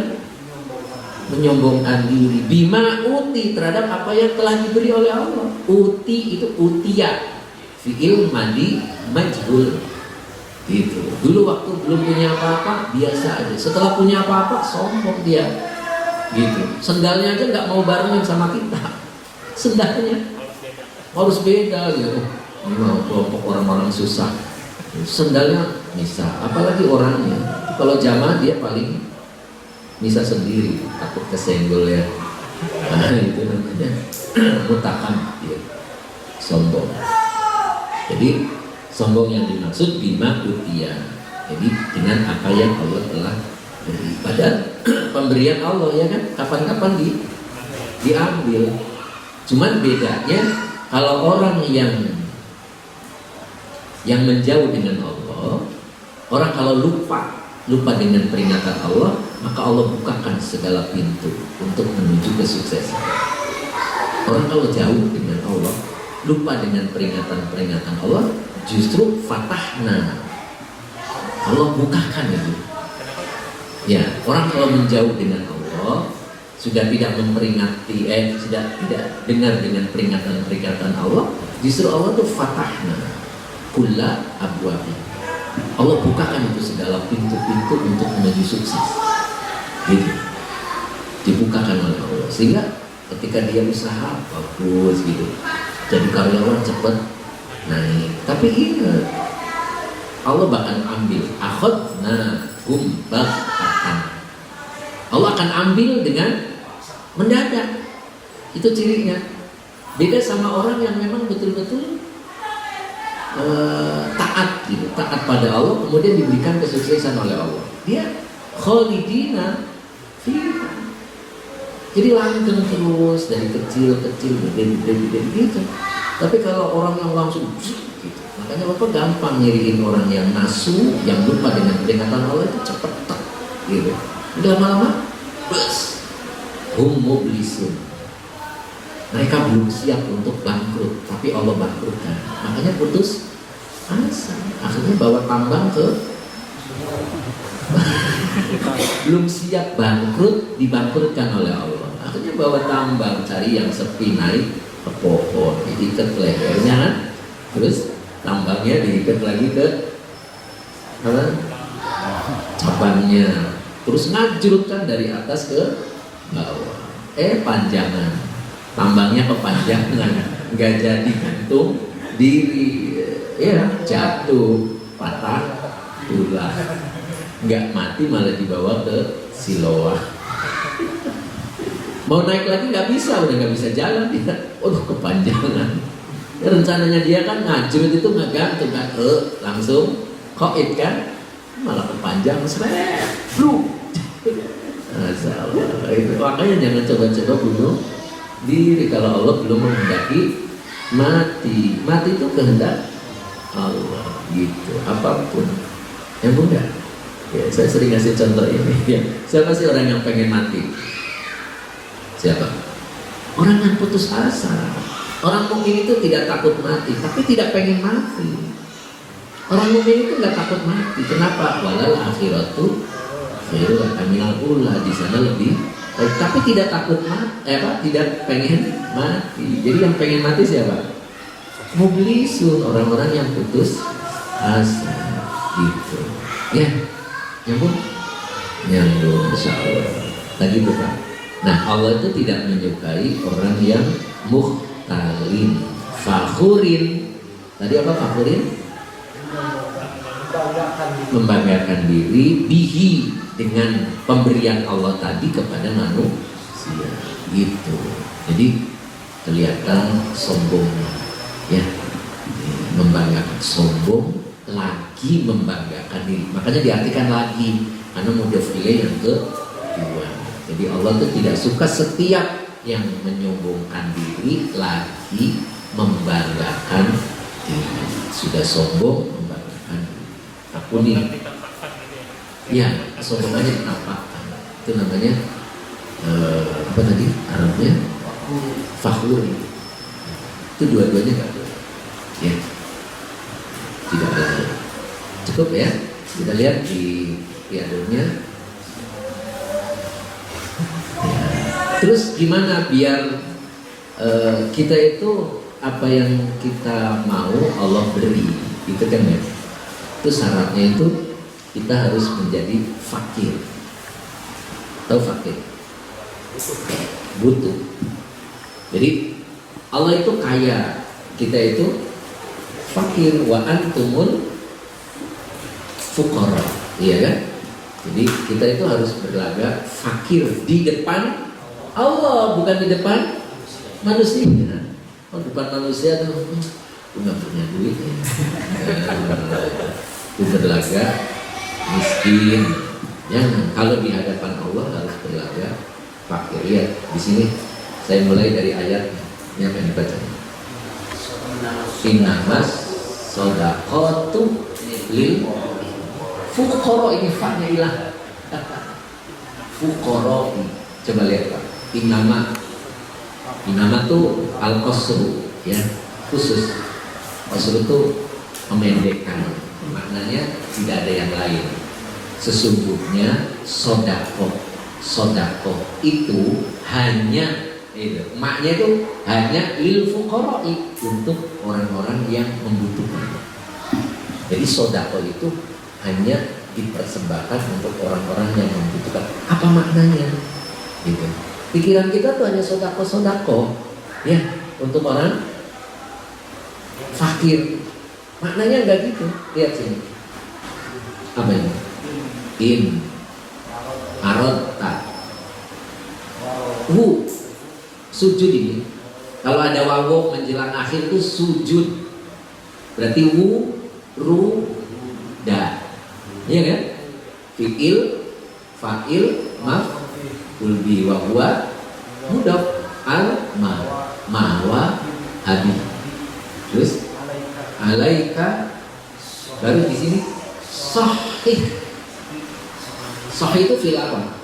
menyombongkan diri. Bima uti, terhadap apa yang telah diberi oleh Allah. Uti itu utia, fi'il madi majhul. Gitu. Dulu waktu belum punya apa-apa biasa aja. Setelah punya apa-apa sombong dia. Gitu. Sendalnya aja nggak mau barengin sama kita. Sendalnya harus beda gitu. Ini mau kelompok orang-orang susah. Sendalnya bisa. Apalagi orangnya. Kalau jamaah dia paling bisa sendiri, takut kesenggol ya. Nah, itu namanya mutakan ya. Sombong. Jadi sombong yang dimaksud bima utia. Jadi dengan apa yang Allah telah beri. Padahal pemberian Allah ya kan, kapan-kapan diambil. Cuman bedanya kalau orang yang menjauh dengan Allah, orang kalau lupa dengan peringatan Allah, maka Allah bukakan segala pintu untuk menuju kesuksesan. Orang kalau jauh dengan Allah, lupa dengan peringatan Allah, justru fatahna, Allah bukakan itu. Ya, orang kalau menjauh dengan Allah, sudah tidak memperingati, sudah tidak dengar dengan peringatan Allah, justru Allah tuh fatahna kulla abwabi. Allah bukakan itu segala pintu-pintu untuk menuju sukses. Gitu. Dibukakan oleh Allah. Sehingga ketika dia usaha bagus gitu, jadi karyawan cepat naik. Tapi ingat, Allah bahkan ambil akhadna hum baghtatan. Allah akan ambil dengan mendadak. Itu cirinya. Beda sama orang yang memang betul-betul taat gitu, taat pada Allah, kemudian diberikan kesuksesan oleh Allah. Dia khalidina fiha. Jadi langgeng terus dari kecil gede gitu. Tapi kalau orang yang langsung gitu, makanya Bapak gampang nyiriin orang yang nasu, yang lupa dengan peringatan Allah itu cepet gitu. Udah lama-lama bus hum mublisun. Mereka belum siap untuk bangkrut, tapi Allah bangkrutkan. Makanya putus asa. Akhirnya bawa tambang ke belum siap bangkrut, dibangkrutkan oleh Allah. Akhirnya bawa tambang, cari yang sepi, naik ke pohon, diikat lehernya kan. Terus tambangnya diikat lagi ke apa? Cabangnya. Terus ngajrutkan dari atas ke bawah. Panjangan. Tambangnya kepanjangan, nggak jadi gantung diri, ya jatuh, patah tulang, nggak mati malah dibawa ke Siloah. Mau naik lagi nggak bisa, udah nggak bisa jalan dia, kepanjangan. Ya, rencananya dia kan ngajrut itu nggak gantung kan, langsung koit kan, malah kepanjang, seret, blue. Masalah itu, makanya jangan coba-coba bunuh diri kalau Allah belum menghendaki mati. Mati itu kehendak Allah gitu, apapun yang mudah. Ya, saya sering ngasih contoh ini ya. Siapa sih orang yang pengen mati? Siapa? Orang yang putus asa. Orang mukmin itu tidak takut mati, tapi tidak pengen mati. Orang mukmin itu nggak takut mati. Kenapa? Walal akhiratu khairun minal ula, di sana lebih baik, tapi tidak takut mati, tidak pengen mati. Jadi yang pengen mati siapa? Mublisun, orang-orang yang putus asa gitu. Ya, nyambung, insya Allah. Tadi bukan. Nah, Allah itu tidak menyukai orang yang muhtalin, fakhurin. Tadi apa fakhurin? Membanggakan diri, bihi, dengan pemberian Allah tadi kepada manusia gitu. Jadi kelihatan sombongnya ya, membanggakan, sombong lagi membanggakan diri. Makanya diartikan lagi karena mudhof ilaih yang kedua. Jadi Allah itu tidak suka setiap yang menyombongkan diri lagi membanggakan diri. Sudah sombong membanggakan diri. Aku nih ya, sombongannya ditampakkan. Itu namanya apa tadi Arabnya? Fakhur. Itu dua-duanya nggak boleh. Ya, tidak boleh. Cukup ya. Kita lihat di piadanya. Terus gimana biar kita itu apa yang kita mau Allah beri, itu kan ya. Itu syaratnya itu kita harus menjadi fakir. Tahu fakir? Butuh. Jadi Allah itu kaya, kita itu fakir. Wa antumul fuqara, iya kan? Jadi kita itu harus berlagak fakir di depan Allah, bukan di depan manusia. Oh, depan manusia tuh, aku nggak punya duit ya. Aku berlagak miskin. Yang kalau di hadapan Allah harus berlagak fakir. Lihat di sini, saya mulai dari ayat yang dibaca. Innamas shadaqatu lil fuqara, ini fa-nya hilang. Fuqara, coba lihat Pak. Innama tuh al-qasru, ya, khusus. Qasru itu memendekkan, maknanya tidak ada yang lain. Sesungguhnya sodako itu hanya maknya itu hanya lil fuqara'i, untuk orang-orang yang membutuhkan. Jadi sodako itu hanya dipersembahkan untuk orang-orang yang membutuhkan. Apa maknanya? Gitu. Pikiran kita tuh hanya sodako, ya, untuk orang fakir. Maknanya enggak gitu. Lihat sini. Apa ini? In arodta sujud ini. Kalau ada wawu menjelang akhir itu sujud, berarti da, iya kan? Fi'il, fa'il, maf'ul bihi wa huwa mudhaf al mawa hadi. Terus alaika, baru di sini sahih. Sahih itu fi'il apa?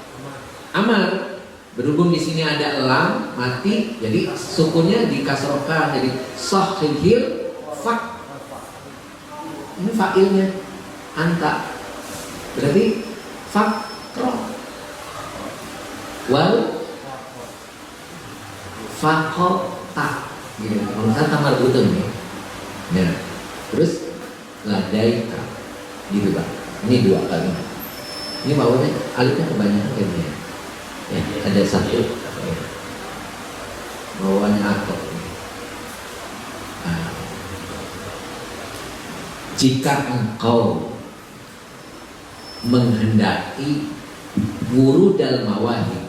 Amar. Berhubung di sini ada lam mati, jadi sukunnya dikasrohkan, jadi sahihil fak. Ini fa'ilnya anta, berarti fakro wal fakota, gitu. Kalau saya tamar butuh nih, ya. Terus ladaika, gitu Pak. Ini dua kali. Ini bawahnya alifnya kebanyakan ya. Ya, ada satu bawahnya atau. Nah, jika engkau menghendaki wurudal mawahib,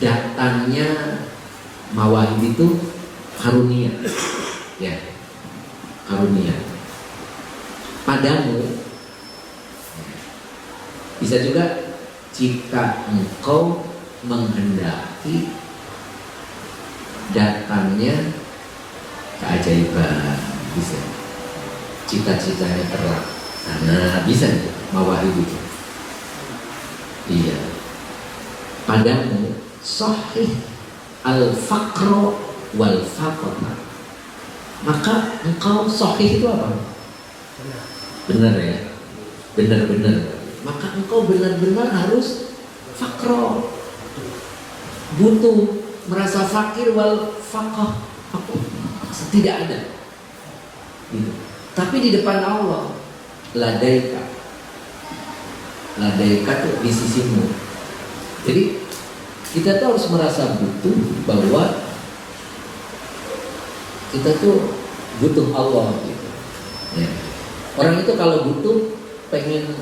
datangnya mawahib itu karunia, ya, karunia padamu. Bisa juga jika engkau menghendaki datangnya keajaiban, bisa. Cita-citanya terlaksana, bisa mawahib itu. Iya. Padamu sahih al-faqro wal faqota. Maka engkau sahih itu apa? Benar ya? Benar-benar. Maka engkau benar-benar harus fakro, butuh, merasa fakir wal faqah, tidak ada gitu. Tapi di depan Allah ladaika tuh di sisimu. Jadi kita tuh harus merasa butuh, bahwa kita tuh butuh Allah gitu, ya. Orang itu kalau butuh pengen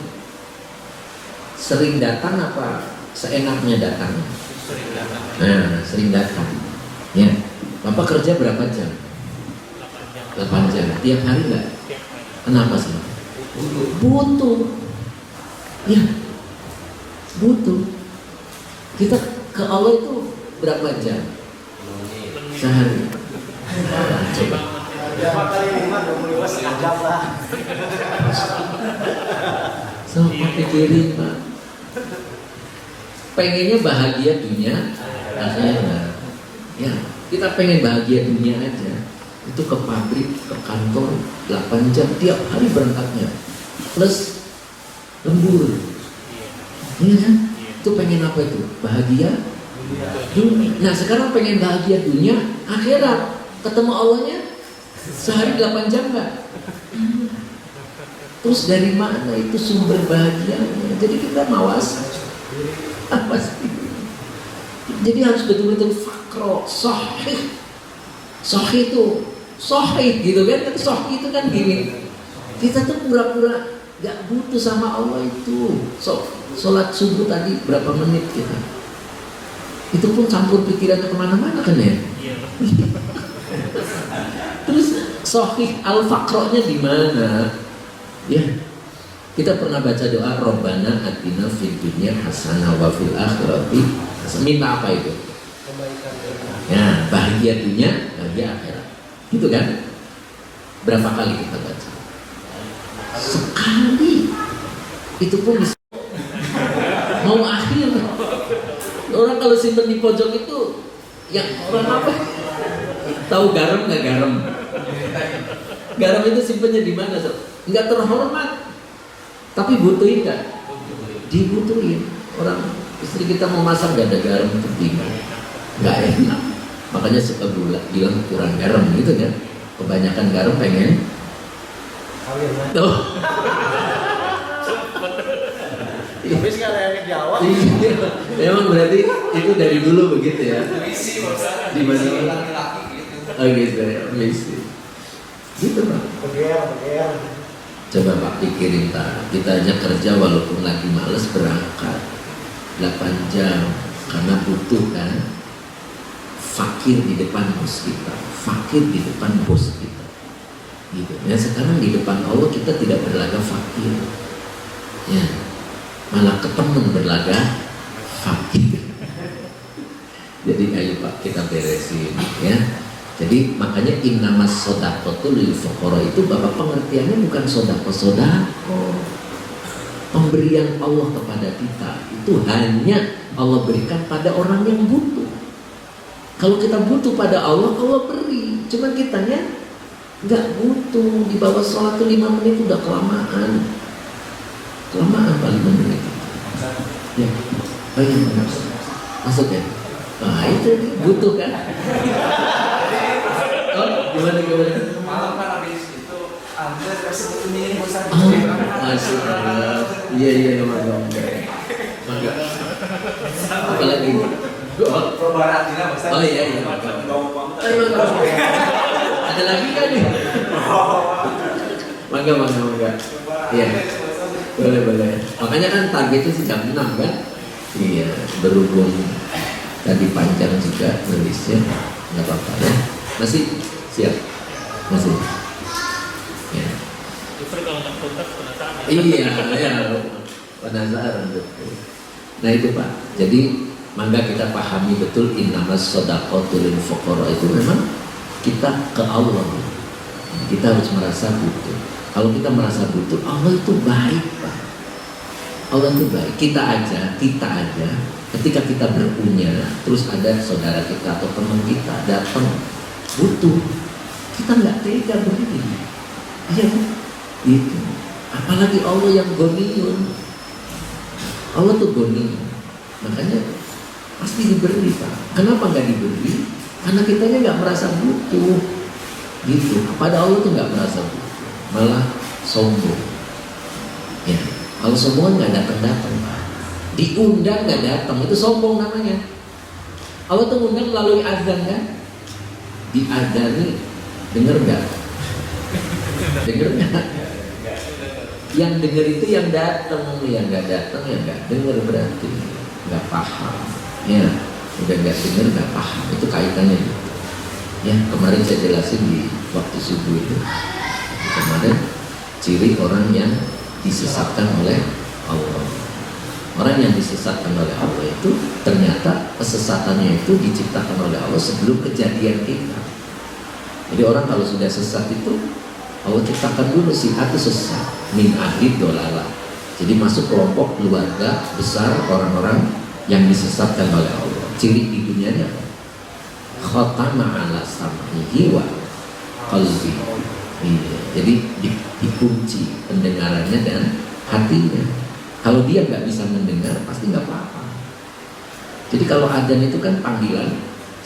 sering datang apa seenaknya datang? Nah, sering datang. Ya. Bapak kerja berapa jam? 8 jam. Tiap hari enggak? Kenapa sih? Butuh. Ya. Butuh. Kita ke Allah itu berapa jam? Sehari. Coba. Berapa kali 5, 25 setengah jam lah. Sama pikirin Pak. Pengennya bahagia dunia akhirat. Ya, kita pengen bahagia dunia aja. Itu ke pabrik, ke kantor 8 jam tiap hari berangkatnya. Plus lembur. Iya kan? Itu pengen apa itu? Bahagia dunia. Nah sekarang pengen bahagia dunia, akhirat ketemu Allahnya sehari 8 jam nggak? Terus dari mana itu sumber bahagianya? Jadi kita mawas apa sih? Jadi harus betul-betul fakro, sahih. Sahih itu sahih gitu kan? Sahih itu kan gini. Kita tuh pura-pura gak butuh sama Allah itu. Sholat subuh tadi berapa menit kita? Itu pun campur pikirannya kemana-mana kan ya? Terus sahih al-fakronya di mana? Ya, kita pernah baca doa Rabbana atina fid dunya hasanah wa fil akhirati hasanah. Minta apa itu? Kebaikan dunia. Ya, bahagia dunia, bahagia akhirat. Gitu kan? Berapa kali kita baca? Sekali. Itu pun bisa. Mau akhir. Orang kalau simpen di pojok itu yang orang apa? Tahu garam nggak garam? Garam itu simpennya di mana? Nggak terhormat, tapi butuhin nggak? Dibutuhin. Orang istri kita mau masak nggak ada garam itu bingung, nggak enak. Makanya suka bilang kurang garam gitu kan? Kebanyakan garam pengen. Tuh. Tapi sekali yang ke Jawa. Memang berarti itu dari dulu begitu ya? Misi maksudnya. Di mana? Laki-laki gitu. Oh gitu ya, misi. Gitu Pak. Beger. Coba Pak pikirin kita aja kerja walaupun lagi males berangkat 8 jam karena butuh kan. Fakir di depan bos kita, fakir di depan bos kita. Gitu. Ya sekarang di depan Allah kita tidak berlaga fakir. Ya. Malah ketemu berlaga fakir. Jadi ayo Pak kita beresin ya. Jadi makanya innamas shadaqatu lil fuqara itu Bapak pengertiannya bukan sodako. Pemberian Allah kepada kita itu hanya Allah berikan pada orang yang butuh. Kalau kita butuh pada Allah, Allah beri. Cuman kitanya nggak butuh. Di bawah sholat tuh 5 menit udah kelamaan. Kelamaan Pak 5 menit. Ya, oh iya benar. Masuk ya. Nah itu butuh kan? Oh gimana? Malam kan habis itu Anda kasih ini bosan. Masuk. Iya mangga. Apa lagi? Perubahan Cina bosan. Oh iya. Ayo ada lagi kan nih? Mangga. Iya. Boleh. Makanya kan targetnya sih jam 6 kan? Iya, berhubung tadi panjang juga nulisnya, nggak apa-apa ya. Masih siap? Masih? Ya. Justru kalau tak tuntas penasaran. Iya, penasaran betul. Nah itu Pak, jadi mangga kita pahami betul innamas shadaqatu lil fuqara itu memang kita ke Allah. Kita harus merasa butuh. Kalau kita merasa butuh, Allah itu baik Pak. Allah itu baik. Kita aja ketika kita berpunya, terus ada saudara kita atau teman kita datang butuh, kita nggak tega begini. Iya, itu. Apalagi Allah yang goniyun. Allah tuh goniyun. Makanya pasti diberi Pak. Kenapa nggak diberi? Karena kitanya nggak merasa butuh. Gitu. Pada Allah tuh nggak merasa butuh, malah sombong. Ya. Kalau sombong nggak datang, diundang nggak datang, itu sombong namanya. Allah tuh undang melalui azan kan? Diazani, denger nggak? Denger nggak? Yang denger itu yang datang, yang nggak datang yang nggak denger berarti nggak paham. Ya, udah nggak denger nggak paham, itu kaitannya gitu. Ya kemarin saya jelasin di waktu subuh itu. Kemarin ciri orang yang disesatkan oleh Allah. Orang yang disesatkan oleh Allah itu ternyata kesesatannya itu diciptakan oleh Allah sebelum kejadian kita. Jadi orang kalau sudah sesat itu Allah ciptakan dulu si itu sesat min ahli dolalah. Jadi masuk kelompok keluarga besar orang-orang yang disesatkan oleh Allah. Ciri di dunianya khatama ala sam'ihi wa qalbi. Iya, jadi dikunci pendengarannya dan hatinya. Kalau dia nggak bisa mendengar, pasti nggak apa-apa. Jadi kalau adzan itu kan panggilan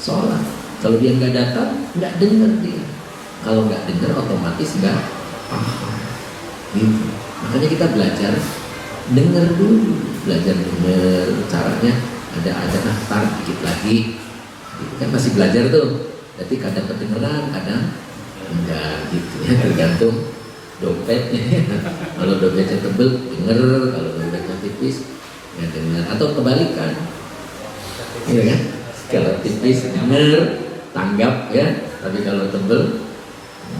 sholat. Kalau dia nggak datang, nggak dengar dia. Kalau nggak dengar otomatis nggak paham. Gitu. Makanya kita belajar dengar dulu, belajar dengar caranya. Ada ntar dikit lagi. Gitu. Kan masih belajar tuh. Jadi kadang kedengeran, kadang enggak gitu ya, tergantung dompetnya. Kalau dompetnya tebel denger, kalau dompetnya tipis nggak dengar, atau kebalikan, iya kan? Kalau tipis denger, tanggap ya, tapi kalau tebel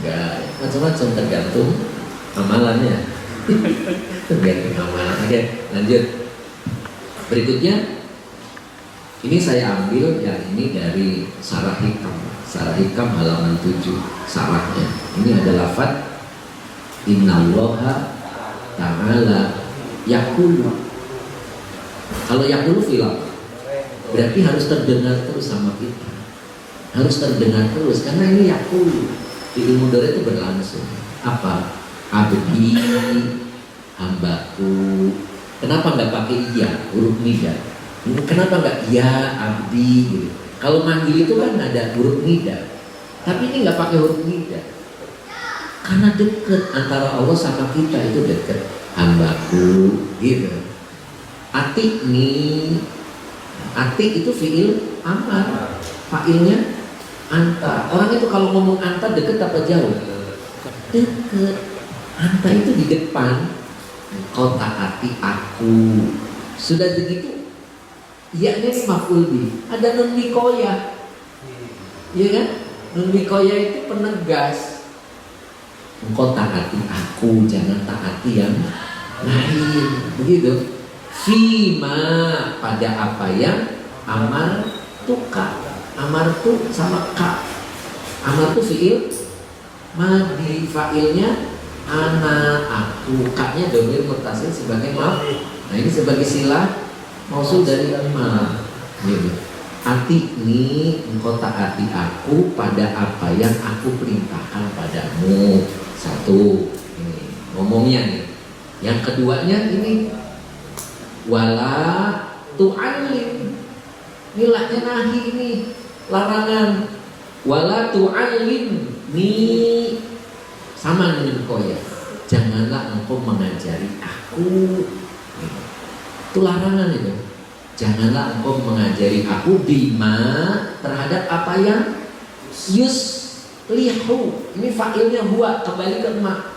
enggak, macam-macam tergantung amalannya. Tergantung amalan. Oke, lanjut. Berikutnya, ini saya ambil yang ini dari Sarah Hikam halaman 7 sarahnya. Ini ada lafaz Innallaha ta'ala yaqulu. Kalau yaqulu fi'il, berarti harus terdengar terus sama kita. Harus terdengar terus karena ini yaqulu. Fi'il mudhari itu berlangsung. Apa? Abdi, hambaku. Kenapa nggak pakai iya, huruf nida? Kenapa nggak ya abdi gitu? Kalau manggil itu kan ada huruf nida, tapi ini nggak pakai huruf nida. Karena deket antara Allah sama kita itu deket, hambaku gitu. Atik nih, atik itu fiil amar, fa'ilnya anta. Orang itu kalau ngomong anta deket apa jauh? Deket. Anta itu di depan. Kau taati aku. Sudah begitu, iya-nya ini maf'ul bih. Ada nun mikoyah, iya kan? Nun mikoyah itu penegas. Engkau taati aku, jangan taati yang lain. Begitu. Fima, pada apa yang amar tuka. Amar tu sama ka. Amar tu fiil madi, fa'ilnya ana, aku. Kaknya domir mutasil sebagai maf. Nah ini sebagai silah mausul dari ma. Gitu. Ati ini engkau taati aku pada apa yang aku perintahkan padamu. Satu, ini ngomongnya nih. Yang keduanya ini wala tu'allim. Ini laknya nahi ini, larangan. Wala tu'allim ni sama dengan koya. Janganlah engkau mengajari aku. Itu larangan itu. Janganlah engkau mengajari aku bima, terhadap apa yang yuslihu. Ini fa'ilnya huwa, kembali ke ma.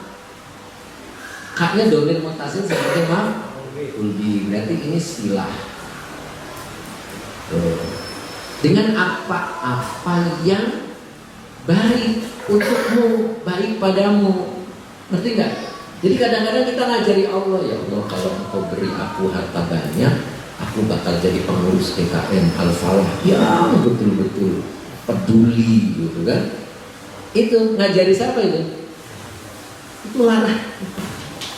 Kaknya domir mutasil sebagai ma. Ulbi, berarti ini silah. Dengan apa yang baik untukmu, baik padamu. Ngerti nggak? Jadi kadang-kadang kita ngajari Allah, ya Allah kalau engkau beri aku harta banyak, aku bakal jadi pengurus TKN Al-Falah. Ya betul-betul peduli gitu kan. Itu ngajari siapa itu? Itu larang.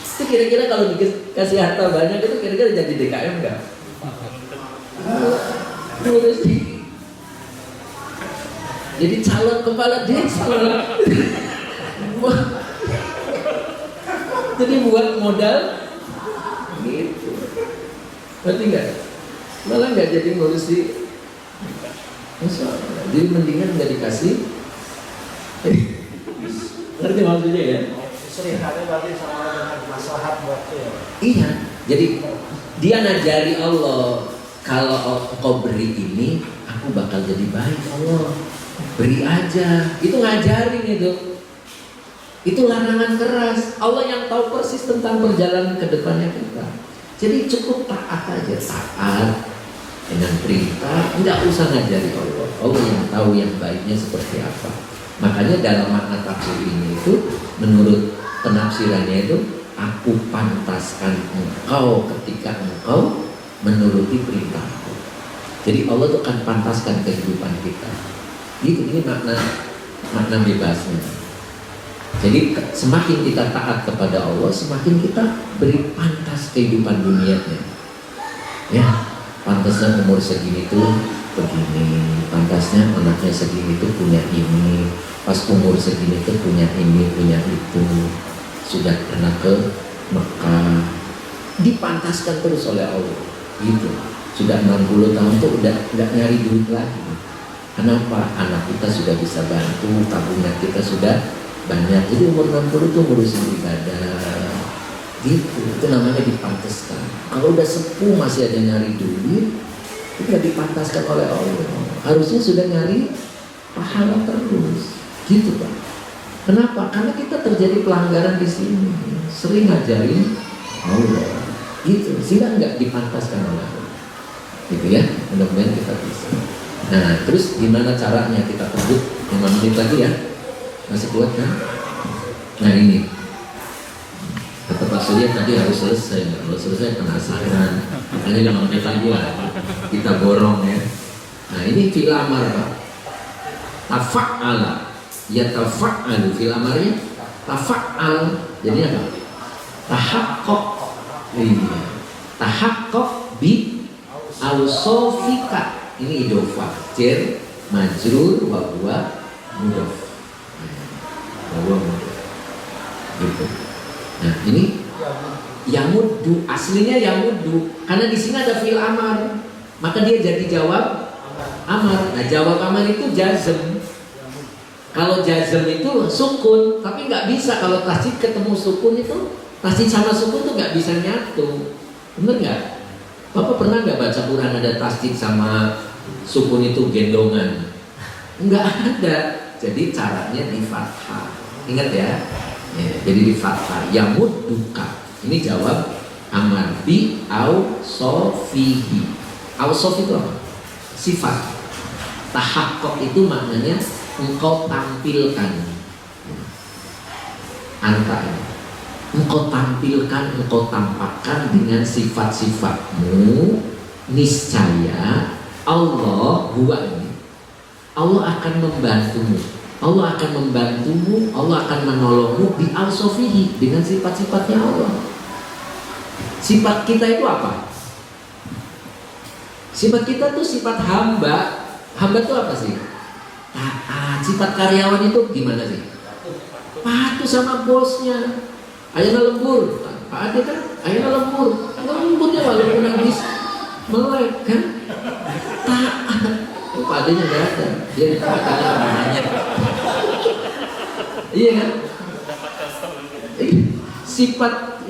Itu kira-kira kalau dikasih harta banyak itu kira-kira jadi DKM enggak? Ngurus. Jadi calon kepala desa. Jadi buat modal gitu. Berarti enggak? Malah enggak jadi ngurusi. Jadi mendingan enggak dikasih. Ngerti maksudnya ya? Seringkali berarti sama dengan maslahat buat dia. Iya. Jadi dia ngajari Allah, kalau kau beri ini, aku bakal jadi baik Allah. Beri aja. Itu ngajarin itu. Itu larangan keras. Allah yang tahu persis tentang perjalanan ke depannya kita. Jadi cukup taat aja, taat dengan perintah, enggak usah ngajari Allah. Allah yang tahu yang baiknya seperti apa. Makanya dalam makna tafsir ini itu menurut penafsirannya itu, aku pantaskan engkau ketika engkau menuruti perintahku. Jadi Allah itu akan pantaskan kehidupan kita. Gitu, ini makna bebasnya. Jadi semakin kita taat kepada Allah, semakin kita beri pantas kehidupan dunianya. Ya, pantasnya umur segini tuh begini, pantasnya anaknya segini tuh punya ini, pas umur segini tuh punya ini, punya itu, sudah pernah ke Mekah, dipantaskan terus oleh Allah. Gitu. Sudah 60 tahun tuh udah nggak nyari duit lagi. Kenapa? Anak kita sudah bisa bantu, tabungan kita sudah banyak. Jadi umur 60 tuh ngurusin ibadah. Gitu, itu namanya dipantaskan. Kalau udah sepuh masih ada nyari duit, itu nggak dipantaskan oleh Allah. Harusnya sudah nyari pahala terus. Gitu Pak. Kenapa? Karena kita terjadi pelanggaran di sini. Sering ngajarin Allah. Gitu, sehingga nggak dipantaskan oleh Allah. Gitu ya, mudah-mudahan kita bisa. Nah, terus gimana caranya kita tebuk 5 menit lagi ya? Masih kuat kan? Nah ini, kata Pak Surya tadi harus selesai. Kalau selesai penasaran, makanya 5 menit lagi lah kita borong ya. Nah ini fil amar Pak. Tafa'ala, ya tafa'alu fil amarnya. Tafa'al, jadi apa? Tahakkok. Iya. Tahakkok bi ausofika. Ini idofah, jer, majrur, wa huwa mudhof. Wa huwa mudhof. Gitu. Nah, ini yamuddu, aslinya yamuddu. Karena di sini ada fil amar, maka dia jadi jawab amar. Nah, jawab amar itu jazm. Kalau jazm itu sukun, tapi nggak bisa kalau tasdid ketemu sukun itu, tasdid sama sukun tuh nggak bisa nyatu. Bener nggak? Bapak pernah nggak baca Quran ada tasdid sama sukun itu gendongan? Nggak ada. Jadi caranya di fathah. Ingat ya. Ya, jadi di fathah. Yamudduka. Ini jawab amar bi au sofihi. Au sofi itu apa? Sifat. Tahakkok itu maknanya engkau tampilkan. Anta ini. Engkau tampilkan, engkau tampakkan dengan sifat-sifatmu, niscaya Allah huwa ini, Allah akan membantumu, Allah akan membantumu, Allah akan menolongmu bi al-sofihi, dengan sifat-sifatnya Allah. Sifat kita itu apa? Sifat kita tuh sifat hamba. Hamba itu apa sih? Taat. Sifat karyawan itu gimana sih? Patuh sama bosnya. Ayana lembur, Pak Ade kan ayana lembur, lemburnya walaupun habis melek kan, taat. Tuh Pak Ade nya nggak ada, dia katanya namanya, iya kan? Sifat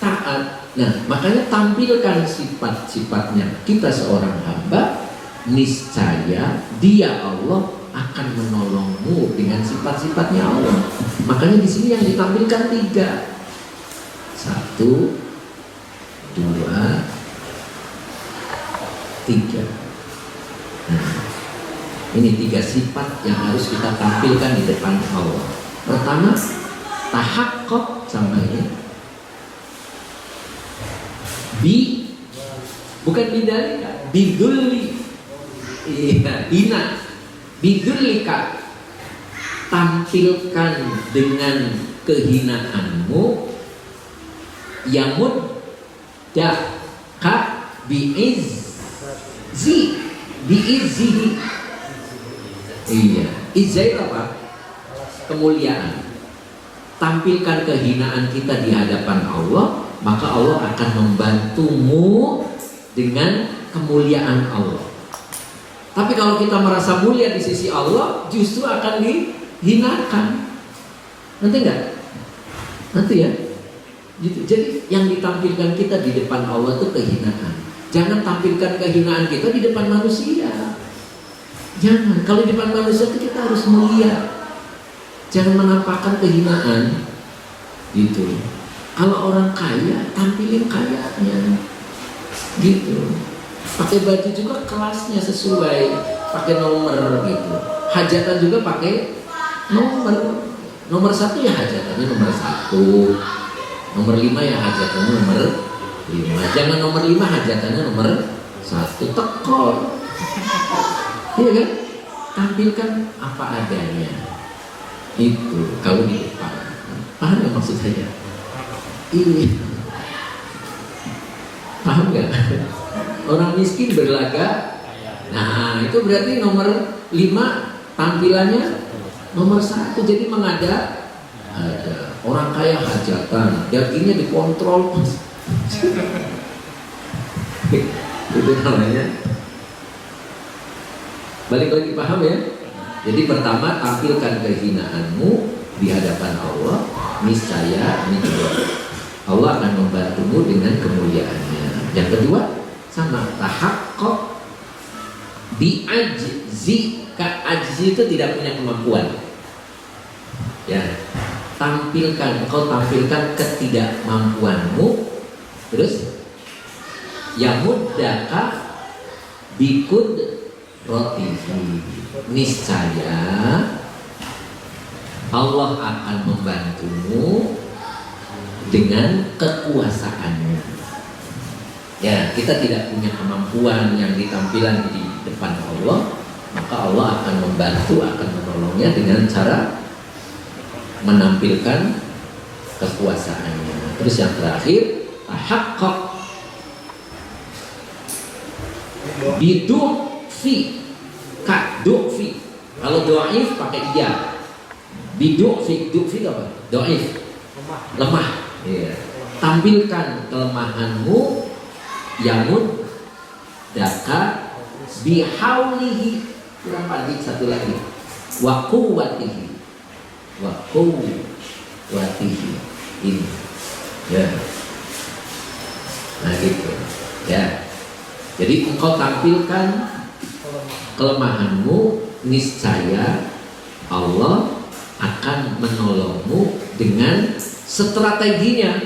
taat. Nah, makanya tampilkan sifat-sifatnya. Kita seorang hamba, niscaya Dia Allah akan menolongmu dengan sifat-sifatnya Allah. Makanya di sini yang ditampilkan 3. 1, 2, 3. Nah, ini 3 sifat yang harus kita tampilkan di depan Allah. Pertama, tahakkok sama ini. Bukan bidalika, bidulli. Iya, bina. Bidullika, tampilkan dengan kehinaanmu, yamuddaka biizzihi. Iya, izzai apa? Kemuliaan. Tampilkan kehinaan kita di hadapan Allah, maka Allah akan membantumu dengan kemuliaan Allah. Tapi kalau kita merasa mulia di sisi Allah, justru akan dihinakan. Nanti enggak? Nanti ya. Gitu. Jadi yang ditampilkan kita di depan Allah itu kehinaan. Jangan tampilkan kehinaan kita di depan manusia. Jangan. Kalau di depan manusia itu kita harus mulia. Jangan menampakkan kehinaan. Gitu. Kalau orang kaya, tampilin kayanya. Gitu. Pakai baju juga kelasnya sesuai, pakai nomor gitu. Hajatan juga pakai nomor. Nomor 1 ya hajatannya nomor 1. Nomor 5 ya hajatannya nomor 5. Jangan nomor 5 hajatannya nomor 1. Tekor. Iya kan? Tampilkan apa adanya. Itu kalau di depan. Paham nggak maksud saya? Ini. Paham nggak? Orang miskin berlaga. Nah, itu berarti nomor 5 tampilannya nomor 1. Jadi ada orang kaya hajatan, dagingnya dikontrol. Itu namanya. Balik lagi paham ya? Jadi pertama, tampilkan kehinaanmu di hadapan Allah, niscaya Allah akan membantumu dengan kemuliaannya. Yang kedua, sama tahaqqaq bi'ajzi. Ajzi itu tidak punya kemampuan. Ya, kau tampilkan ketidakmampuanmu, terus yamuddaka bikud rotihi, niscaya Allah akan membantumu dengan kekuasaannya. Ya, kita tidak punya kemampuan yang ditampilan di depan Allah, maka Allah akan membantu, akan menolongnya dengan cara menampilkan kekuasaannya. Terus yang terakhir, tahaqqaq bidu'fi, du'fi. Kalau do'if pakai iya. Bidu'fi, du'fi apa? Do'if, lemah. Iya. Tampilkan kelemahanmu, yamud daka bihaulihi, kurang pagi satu lagi, wa quwwatihi, ini ya. Nah gitu ya. Jadi engkau tampilkan kelemahanmu, niscaya Allah akan menolongmu dengan strateginya.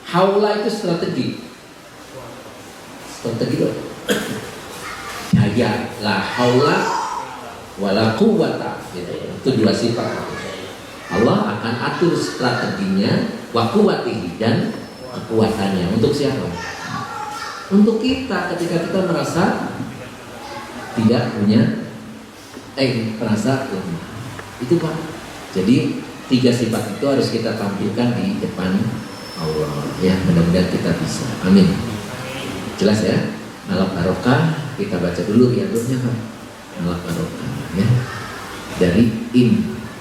Haula itu strategi loh. Daya, la haula wala quwwata, gitu. Itu dua sifat. Allah akan atur strateginya, wa quwwatihi, dan kekuatannya. Untuk siapa? Untuk kita ketika kita merasa tidak punya merasa lemah. Itu Pak. Jadi 3 sifat itu harus kita tampilkan di depan Allah. Ya, mudah-mudahan kita bisa. Amin. Jelas ya? Alaq barokah, kita baca dulu riyadhahnya Pak. Alaq barokah ya. Dari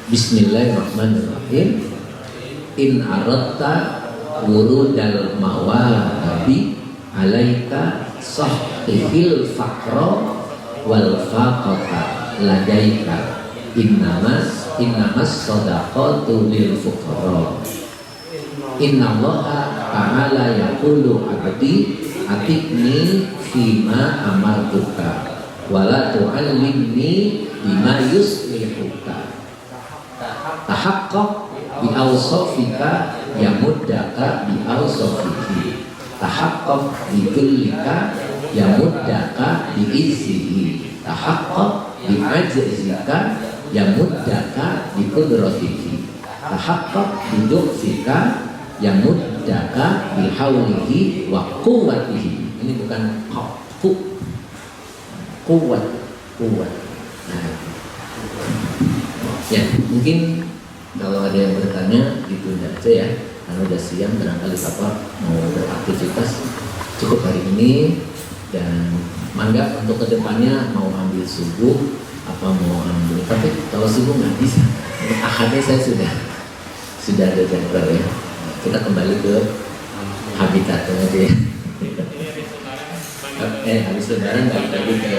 Bismillahirrahmanirrahim. In aradta wurudal mawahabi alaika sahihil faqra wal faqata ladaika innamas sadaqatu lil fuqara. Innallaha ta'ala yaqulu abdi atibni fima amartuka wala tu'allimni bima yuslihuka. Tahaqqaq bi awsafika yamuddaka bi awsafihi. Tahaqqaq bi kullika yamuddaka bi izzihi. Tahaqqaq bi ajzika yamuddaka bi qudratihi. Tahaqqaq bi du'fika yamuddaka bi haulihi wa quwwatihi. Ini bukan kuwat. Nah, ya mungkin kalau ada yang bertanya ditunda aja ya, karena udah siang, barangkali Bapak mau beraktivitas cukup hari ini, dan mangga untuk kedepannya mau ambil subuh apa mau ambil, tapi kalau subuh nggak bisa, akadnya saya sudah ada jadwal ya. Kita kembali ke habitatnya aja ya. Habis lebaran balik lagi ke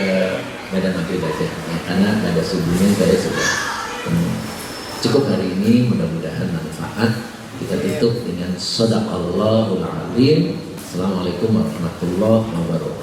badan maghrib aja ya, karena ada subuhnya saya sudah cukup hari ini. Mudah-mudahan manfaat. Kita tutup dengan shadaqallahul azim. Assalamualaikum warahmatullahi wabarakatuh.